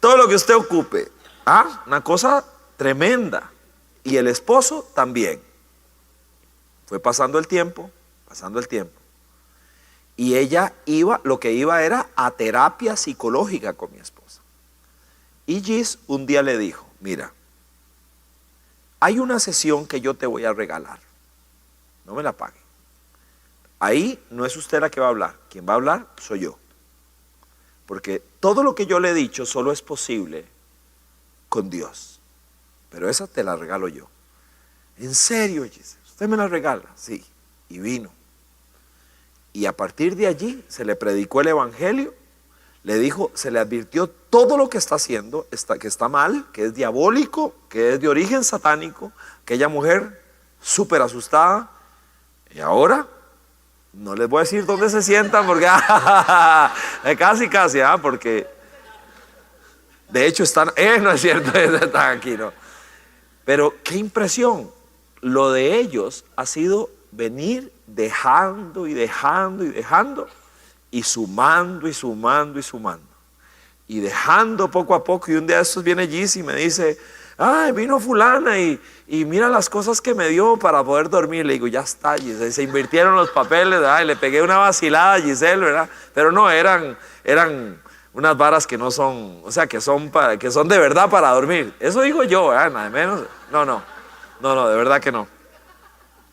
Todo lo que usted ocupe. Una cosa tremenda. Y el esposo también. Fue pasando el tiempo. Y ella lo que iba era a terapia psicológica con mi esposa. Y Gis un día le dijo, mira, hay una sesión que yo te voy a regalar. No me la pague. Ahí no es usted la que va a hablar. Quien va a hablar soy yo. Porque todo lo que yo le he dicho solo es posible con Dios. Pero esa te la regalo yo. ¿En serio, Gis? ¿Usted me la regala? Sí. Y vino. Y a partir de allí se le predicó el evangelio, le dijo, se le advirtió todo lo que está haciendo, que está mal, que es diabólico, que es de origen satánico. Aquella mujer súper asustada. Y ahora, no les voy a decir dónde se sientan, porque casi, porque de hecho están, no es cierto, están aquí, ¿no? Pero qué impresión. Lo de ellos ha sido venir dejando y sumando y dejando poco a poco. Y un día de estos viene Gis y me dice, ay, vino fulana y mira las cosas que me dio para poder dormir. Le digo, ya está, Giselle, se invirtieron los papeles, ¿verdad? Y le pegué una vacilada a Giselle, ¿verdad? Pero no, eran unas varas que no son, o sea, que son de verdad para dormir. Eso digo yo, ¿verdad? Nada menos. No, de verdad que no.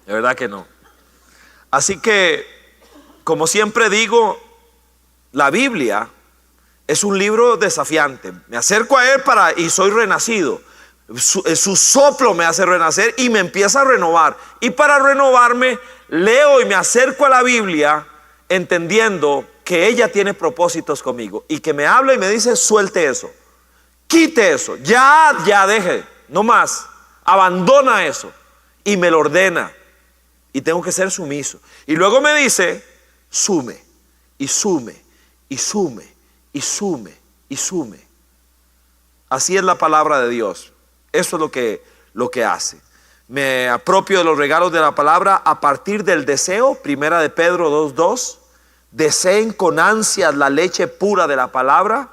De verdad que no. Así que, como siempre digo, la Biblia es un libro desafiante. Me acerco a él y soy renacido. Su soplo me hace renacer y me empieza a renovar. Y para renovarme, leo y me acerco a la Biblia entendiendo que ella tiene propósitos conmigo. Y que me habla y me dice, suelte eso. Quite eso. Ya deje. No más. Abandona eso. Y me lo ordena. Y tengo que ser sumiso. Y luego me dice, sume. Así es la palabra de Dios. Eso es lo que hace. Me apropio de los regalos de la palabra a partir del deseo. Primera de Pedro 2:2. Deseen con ansias la leche pura de la palabra.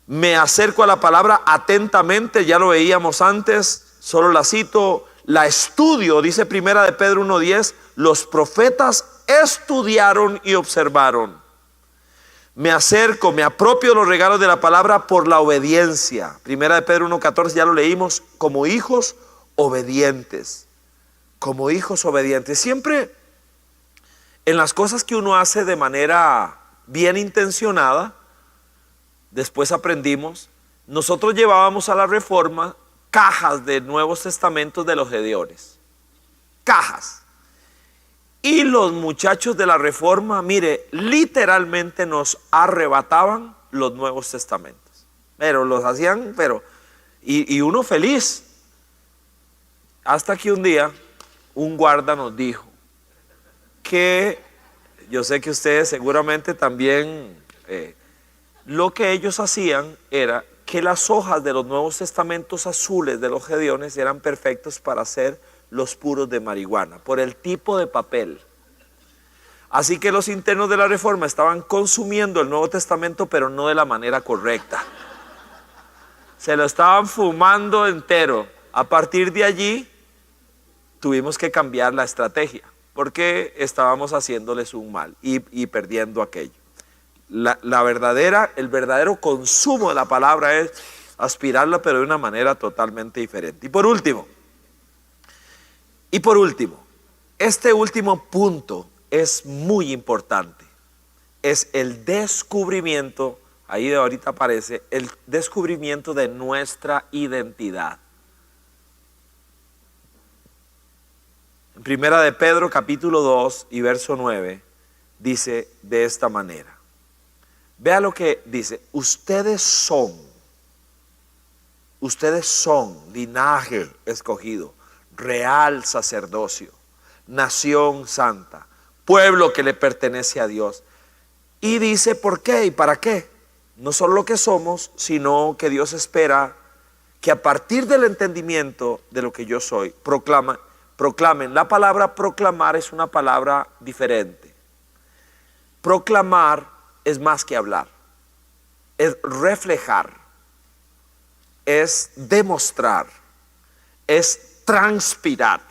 Me acerco a la palabra atentamente. Ya lo veíamos antes. Solo la cito. La estudio, dice Primera de Pedro 1:10, los profetas estudiaron y observaron. Me acerco, me apropio de los regalos de la palabra por la obediencia. Primera de Pedro 1:14, ya lo leímos, como hijos obedientes. Como hijos obedientes. Siempre en las cosas que uno hace de manera bien intencionada, después aprendimos, nosotros llevábamos a la Reforma cajas de Nuevos Testamentos de los Gedeones, cajas, y los muchachos de la Reforma, mire, literalmente nos arrebataban los Nuevos Testamentos, pero los hacían, y uno feliz, hasta que un día un guarda nos dijo que, yo sé que ustedes seguramente también, lo que ellos hacían era que las hojas de los Nuevos Testamentos azules de los Gedeones eran perfectos para hacer los puros de marihuana, por el tipo de papel. Así que los internos de la Reforma estaban consumiendo el Nuevo Testamento, pero no de la manera correcta. Se lo estaban fumando entero. A partir de allí tuvimos que cambiar la estrategia, porque estábamos haciéndoles un mal y perdiendo aquello. El verdadero consumo de la palabra es aspirarla, pero de una manera totalmente diferente. Y por último, este último punto es muy importante. Es el descubrimiento, ahí de ahorita aparece, el descubrimiento de nuestra identidad. En Primera de Pedro capítulo 2 y verso 9 dice de esta manera. Vea lo que dice: ustedes son linaje escogido, real sacerdocio, nación santa, pueblo que le pertenece a Dios. Y dice por qué y para qué. No solo lo que somos, sino que Dios espera que a partir del entendimiento de lo que yo soy, proclamen. La palabra proclamar es una palabra diferente. Proclamar es más que hablar, es reflejar, es demostrar, es transpirar.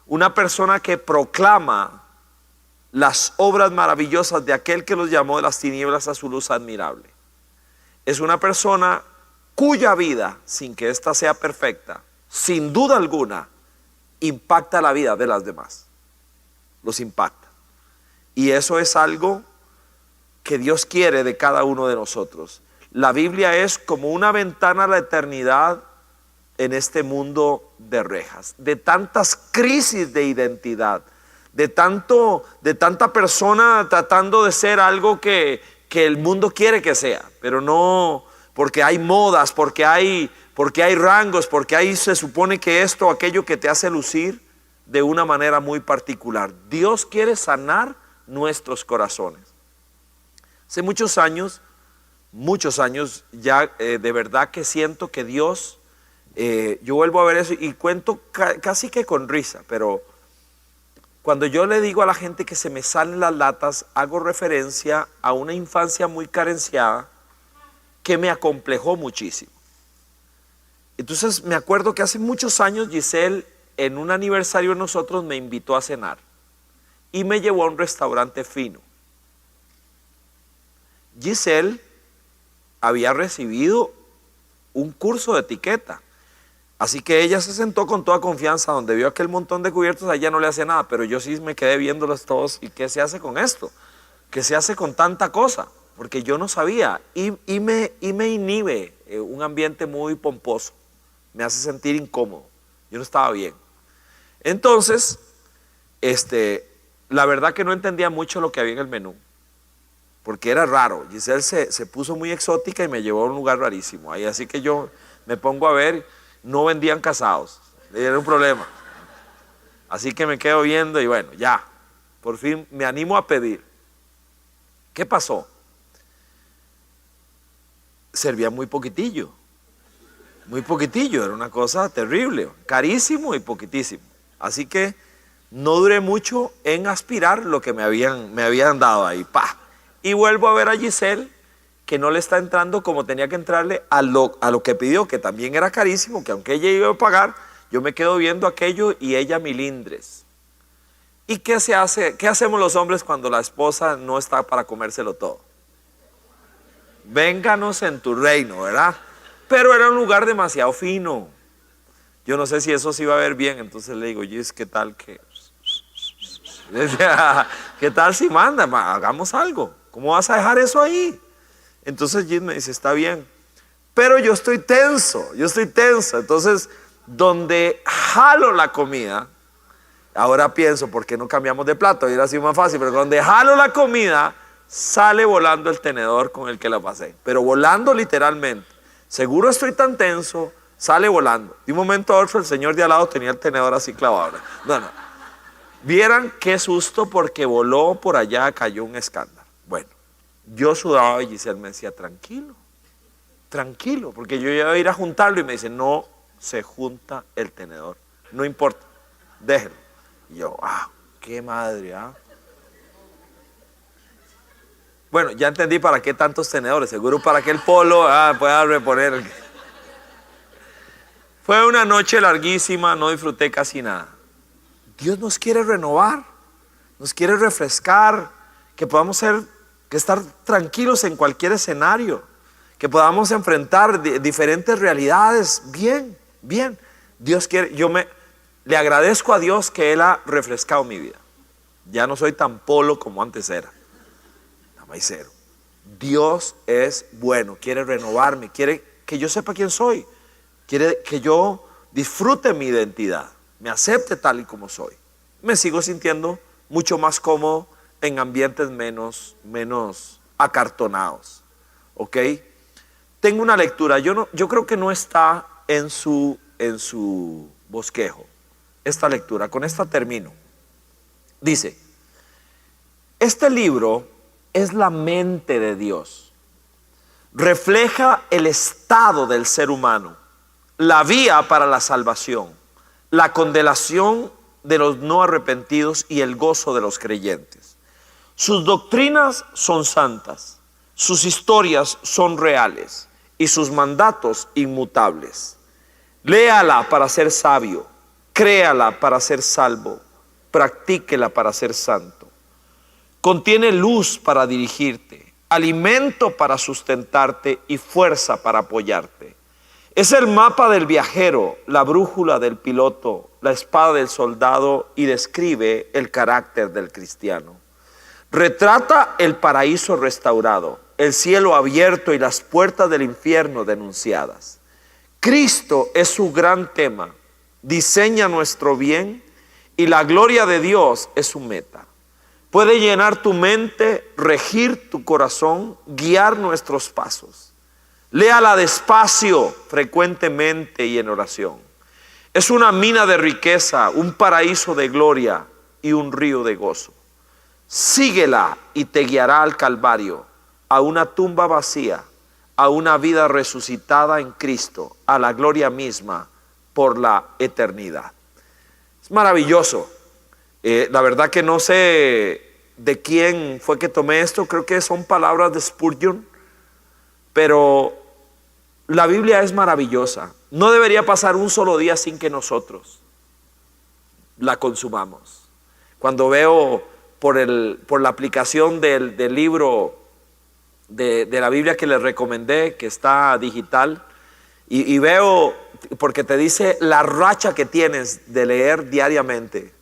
Una persona que proclama las obras maravillosas de aquel que los llamó de las tinieblas a su luz admirable es una persona cuya vida, sin que ésta sea perfecta, sin duda alguna, impacta la vida de las demás. Los impacta. Y eso es algo que Dios quiere de cada uno de nosotros. La Biblia es como una ventana a la eternidad en este mundo de rejas, de tantas crisis de identidad, de tanta persona tratando de ser algo que el mundo quiere que sea, pero no, porque hay modas, porque hay rangos, porque ahí se supone que esto o aquello que te hace lucir de una manera muy particular. Dios quiere sanar nuestros corazones. Hace muchos años ya de verdad que siento que Dios, yo vuelvo a ver eso y cuento casi que con risa, pero cuando yo le digo a la gente que se me salen las latas, hago referencia a una infancia muy carenciada que me acomplejó muchísimo. Entonces me acuerdo que hace muchos años Giselle, en un aniversario de nosotros, me invitó a cenar y me llevó a un restaurante fino. Giselle había recibido un curso de etiqueta, así que ella se sentó con toda confianza donde vio aquel montón de cubiertos. A ella no le hacía nada, pero yo sí me quedé viéndolos todos. ¿Y qué se hace con esto? ¿Qué se hace con tanta cosa? Porque yo no sabía y me inhibe un ambiente muy pomposo, me hace sentir incómodo, yo no estaba bien. Entonces, la verdad que no entendía mucho lo que había en el menú, porque era raro. Giselle se puso muy exótica y me llevó a un lugar rarísimo ahí, así que yo me pongo a ver, no vendían casados, era un problema. Así que me quedo viendo y bueno, ya, por fin me animo a pedir. ¿Qué pasó? Servía muy poquitillo, era una cosa terrible, carísimo y poquitísimo. Así que no duré mucho en aspirar lo que me habían dado ahí, ¡pah! Y vuelvo a ver a Giselle que no le está entrando como tenía que entrarle a lo que pidió, que también era carísimo, que aunque ella iba a pagar, yo me quedo viendo aquello y ella milindres. ¿Y qué se hace? ¿Qué hacemos los hombres cuando la esposa no está para comérselo todo? Vénganos en tu reino, ¿verdad? Pero era un lugar demasiado fino. Yo no sé si eso se iba a ver bien, entonces le digo, Gis, ¿qué tal que? ¿Qué tal si manda? Hagamos algo. ¿Cómo vas a dejar eso ahí? Entonces Gis me dice, está bien. Pero yo estoy tenso. Entonces, donde jalo la comida, ahora pienso, ¿por qué no cambiamos de plato? Hubiera sido más fácil, pero donde jalo la comida, sale volando el tenedor con el que la pasé. Pero volando literalmente. Seguro estoy tan tenso, sale volando. De un momento a otro el señor de al lado tenía el tenedor así clavado. No. Vieran qué susto porque voló por allá, cayó un escándalo. Bueno, yo sudaba y Giselle me decía, tranquilo, porque yo iba a ir a juntarlo y me dice, no se junta el tenedor, no importa, déjelo. Y yo, qué madre, Bueno, ya entendí para qué tantos tenedores, seguro para que el polo pueda reponer. Fue una noche larguísima, no disfruté casi nada. Dios nos quiere renovar, nos quiere refrescar, que podamos estar tranquilos en cualquier escenario, que podamos enfrentar diferentes realidades. Bien. Dios quiere, le agradezco a Dios que Él ha refrescado mi vida. Ya no soy tan polo como antes era. Maicero. Dios es bueno, quiere renovarme, quiere que yo sepa quién soy, quiere que yo disfrute mi identidad, me acepte tal y como soy. Me sigo sintiendo mucho más cómodo en ambientes menos acartonados. ¿Ok? Tengo una lectura, yo creo que no está en su bosquejo esta lectura, con esta termino. Dice, este libro es la mente de Dios, refleja el estado del ser humano, la vía para la salvación, la condenación de los no arrepentidos y el gozo de los creyentes. Sus doctrinas son santas, sus historias son reales y sus mandatos inmutables. Léala para ser sabio, créala para ser salvo, practíquela para ser santo. Contiene luz para dirigirte, alimento para sustentarte y fuerza para apoyarte. Es el mapa del viajero, la brújula del piloto, la espada del soldado y describe el carácter del cristiano. Retrata el paraíso restaurado, el cielo abierto y las puertas del infierno denunciadas. Cristo es su gran tema, diseña nuestro bien y la gloria de Dios es su meta. Puede llenar tu mente, regir tu corazón, guiar nuestros pasos. Léala despacio, frecuentemente y en oración. Es una mina de riqueza, un paraíso de gloria y un río de gozo. Síguela y te guiará al Calvario, a una tumba vacía, a una vida resucitada en Cristo, a la gloria misma por la eternidad. Es maravilloso. La verdad que no sé de quién fue que tomé esto, creo que son palabras de Spurgeon, pero la Biblia es maravillosa. No debería pasar un solo día sin que nosotros la consumamos. Cuando veo por la aplicación del libro de la Biblia que les recomendé, que está digital, y veo, porque te dice la racha que tienes de leer diariamente,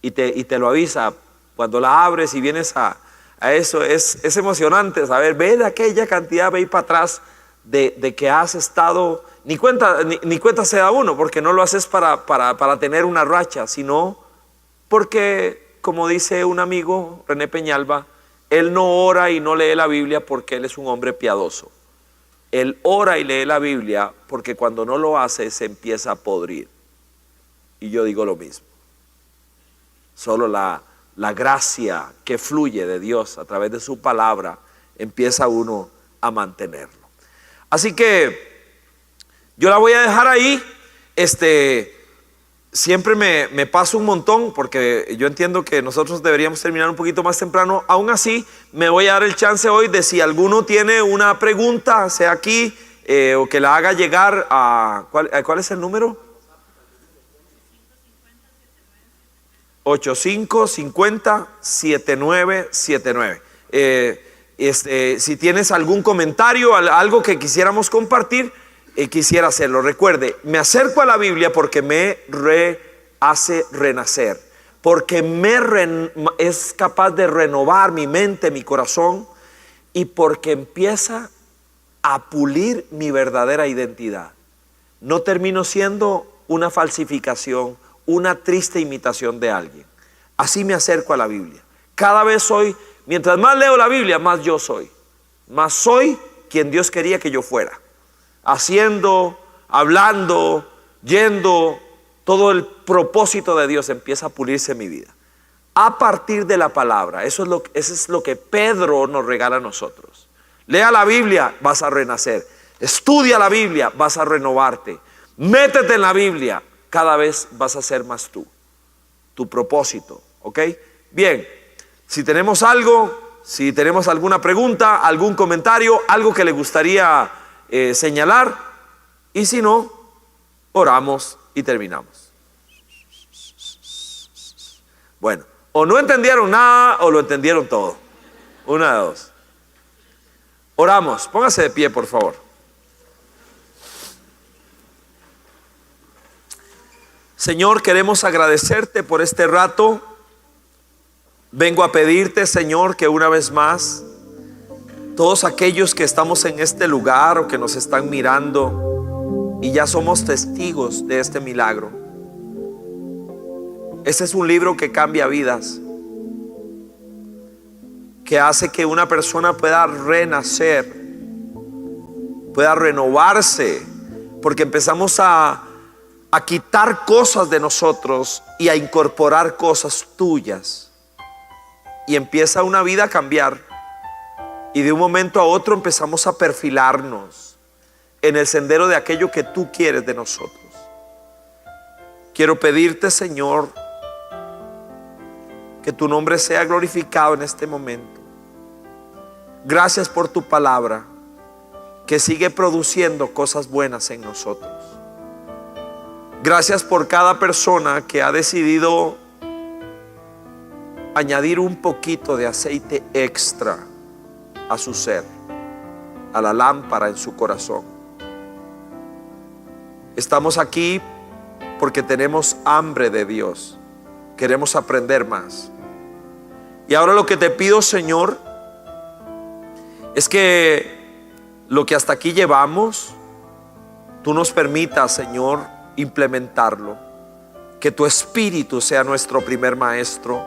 y te lo avisa cuando la abres y vienes a eso. Es emocionante saber, ve de aquella cantidad, ve para atrás de que has estado, ni cuenta se da uno, porque no lo haces para tener una racha, sino porque, como dice un amigo, René Peñalba, él no ora y no lee la Biblia porque él es un hombre piadoso. Él ora y lee la Biblia porque cuando no lo hace se empieza a podrir. Y yo digo lo mismo. Solo la gracia que fluye de Dios a través de su palabra empieza uno a mantenerlo. Así que yo la voy a dejar ahí. Siempre me paso un montón porque yo entiendo que nosotros deberíamos terminar un poquito más temprano. Aún así, me voy a dar el chance hoy de si alguno tiene una pregunta, sea aquí o que la haga llegar a ¿cuál es el número? 8550-7979. Si tienes algún comentario, algo que quisiéramos compartir, quisiera hacerlo. Recuerde, me acerco a la Biblia porque me hace renacer, porque es capaz de renovar mi mente, mi corazón, y porque empieza a pulir mi verdadera identidad. No termino siendo una falsificación, una triste imitación de alguien. Así me acerco a la Biblia. Cada vez mientras más leo la Biblia, más yo soy. Más soy quien Dios quería que yo fuera. Haciendo, hablando, yendo, todo el propósito de Dios empieza a pulirse en mi vida. A partir de la palabra, eso es lo que Pedro nos regala a nosotros. Lea la Biblia, vas a renacer. Estudia la Biblia, vas a renovarte. Métete en la Biblia, cada vez vas a ser más tú. tu propósito, ¿ok? Bien, si tenemos algo, si tenemos alguna pregunta, algún comentario, algo que le gustaría señalar, y si no, oramos y terminamos. Bueno, o no entendieron nada o lo entendieron todo. Una de dos. Oramos, póngase de pie, por favor. Señor, queremos agradecerte por este rato. Vengo a pedirte, Señor, que una vez más, todos aquellos que estamos en este lugar o que nos están mirando y ya somos testigos de este milagro. Este es un libro que cambia vidas, que hace que una persona pueda renacer, pueda renovarse, porque empezamos a quitar cosas de nosotros y a incorporar cosas tuyas, y empieza una vida a cambiar, y de un momento a otro empezamos a perfilarnos en el sendero de aquello que tú quieres de nosotros. Quiero pedirte, Señor, que tu nombre sea glorificado en este momento. Gracias por tu palabra, que sigue produciendo cosas buenas en nosotros. Gracias por cada persona que ha decidido añadir un poquito de aceite extra a su ser, a la lámpara en su corazón. Estamos aquí porque tenemos hambre de Dios. Queremos aprender más. Y ahora lo que te pido, Señor, es que lo que hasta aquí llevamos, tú nos permitas, Señor, implementarlo. Que tu Espíritu sea nuestro primer maestro.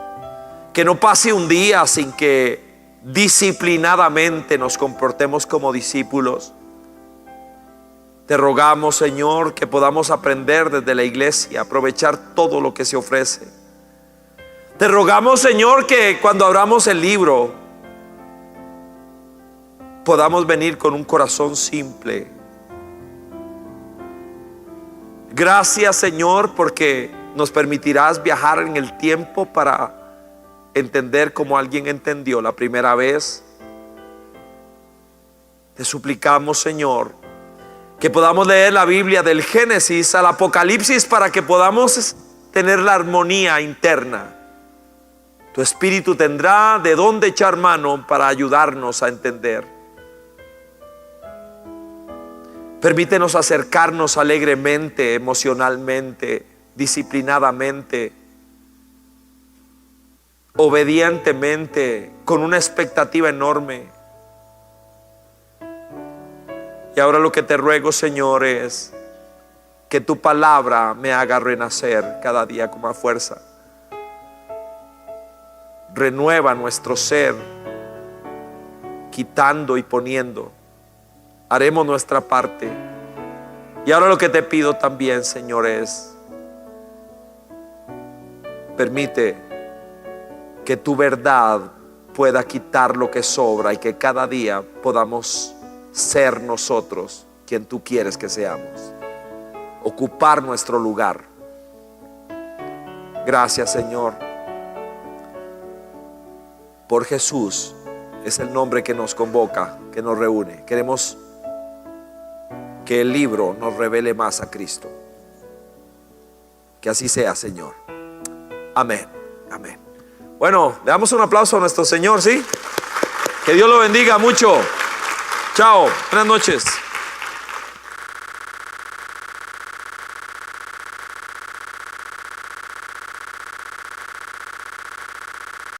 Que no pase un día sin que disciplinadamente nos comportemos como discípulos. Te rogamos, Señor, que podamos aprender desde la iglesia, aprovechar todo lo que se ofrece. Te rogamos, Señor, que cuando abramos el libro podamos venir con un corazón simple. Gracias, Señor, porque nos permitirás viajar en el tiempo para entender como alguien entendió la primera vez. Te suplicamos, Señor, que podamos leer la Biblia del Génesis al Apocalipsis para que podamos tener la armonía interna. Tu Espíritu tendrá de dónde echar mano para ayudarnos a entender. Permítenos acercarnos alegremente, emocionalmente, disciplinadamente, obedientemente, con una expectativa enorme. Y ahora lo que te ruego, Señor, es que tu palabra me haga renacer cada día con más fuerza. Renueva nuestro ser, quitando y poniendo. Haremos nuestra parte. Y ahora lo que te pido también, Señor, es permite que tu verdad pueda quitar lo que sobra y que cada día podamos ser nosotros quien tú quieres que seamos, ocupar nuestro lugar. Gracias, Señor. Por Jesús es el nombre que nos convoca, que nos reúne. Queremos que el libro nos revele más a Cristo. Que así sea, Señor. Amén. Amén. Bueno, le damos un aplauso a nuestro Señor, ¿sí? Que Dios lo bendiga mucho. Chao. Buenas noches.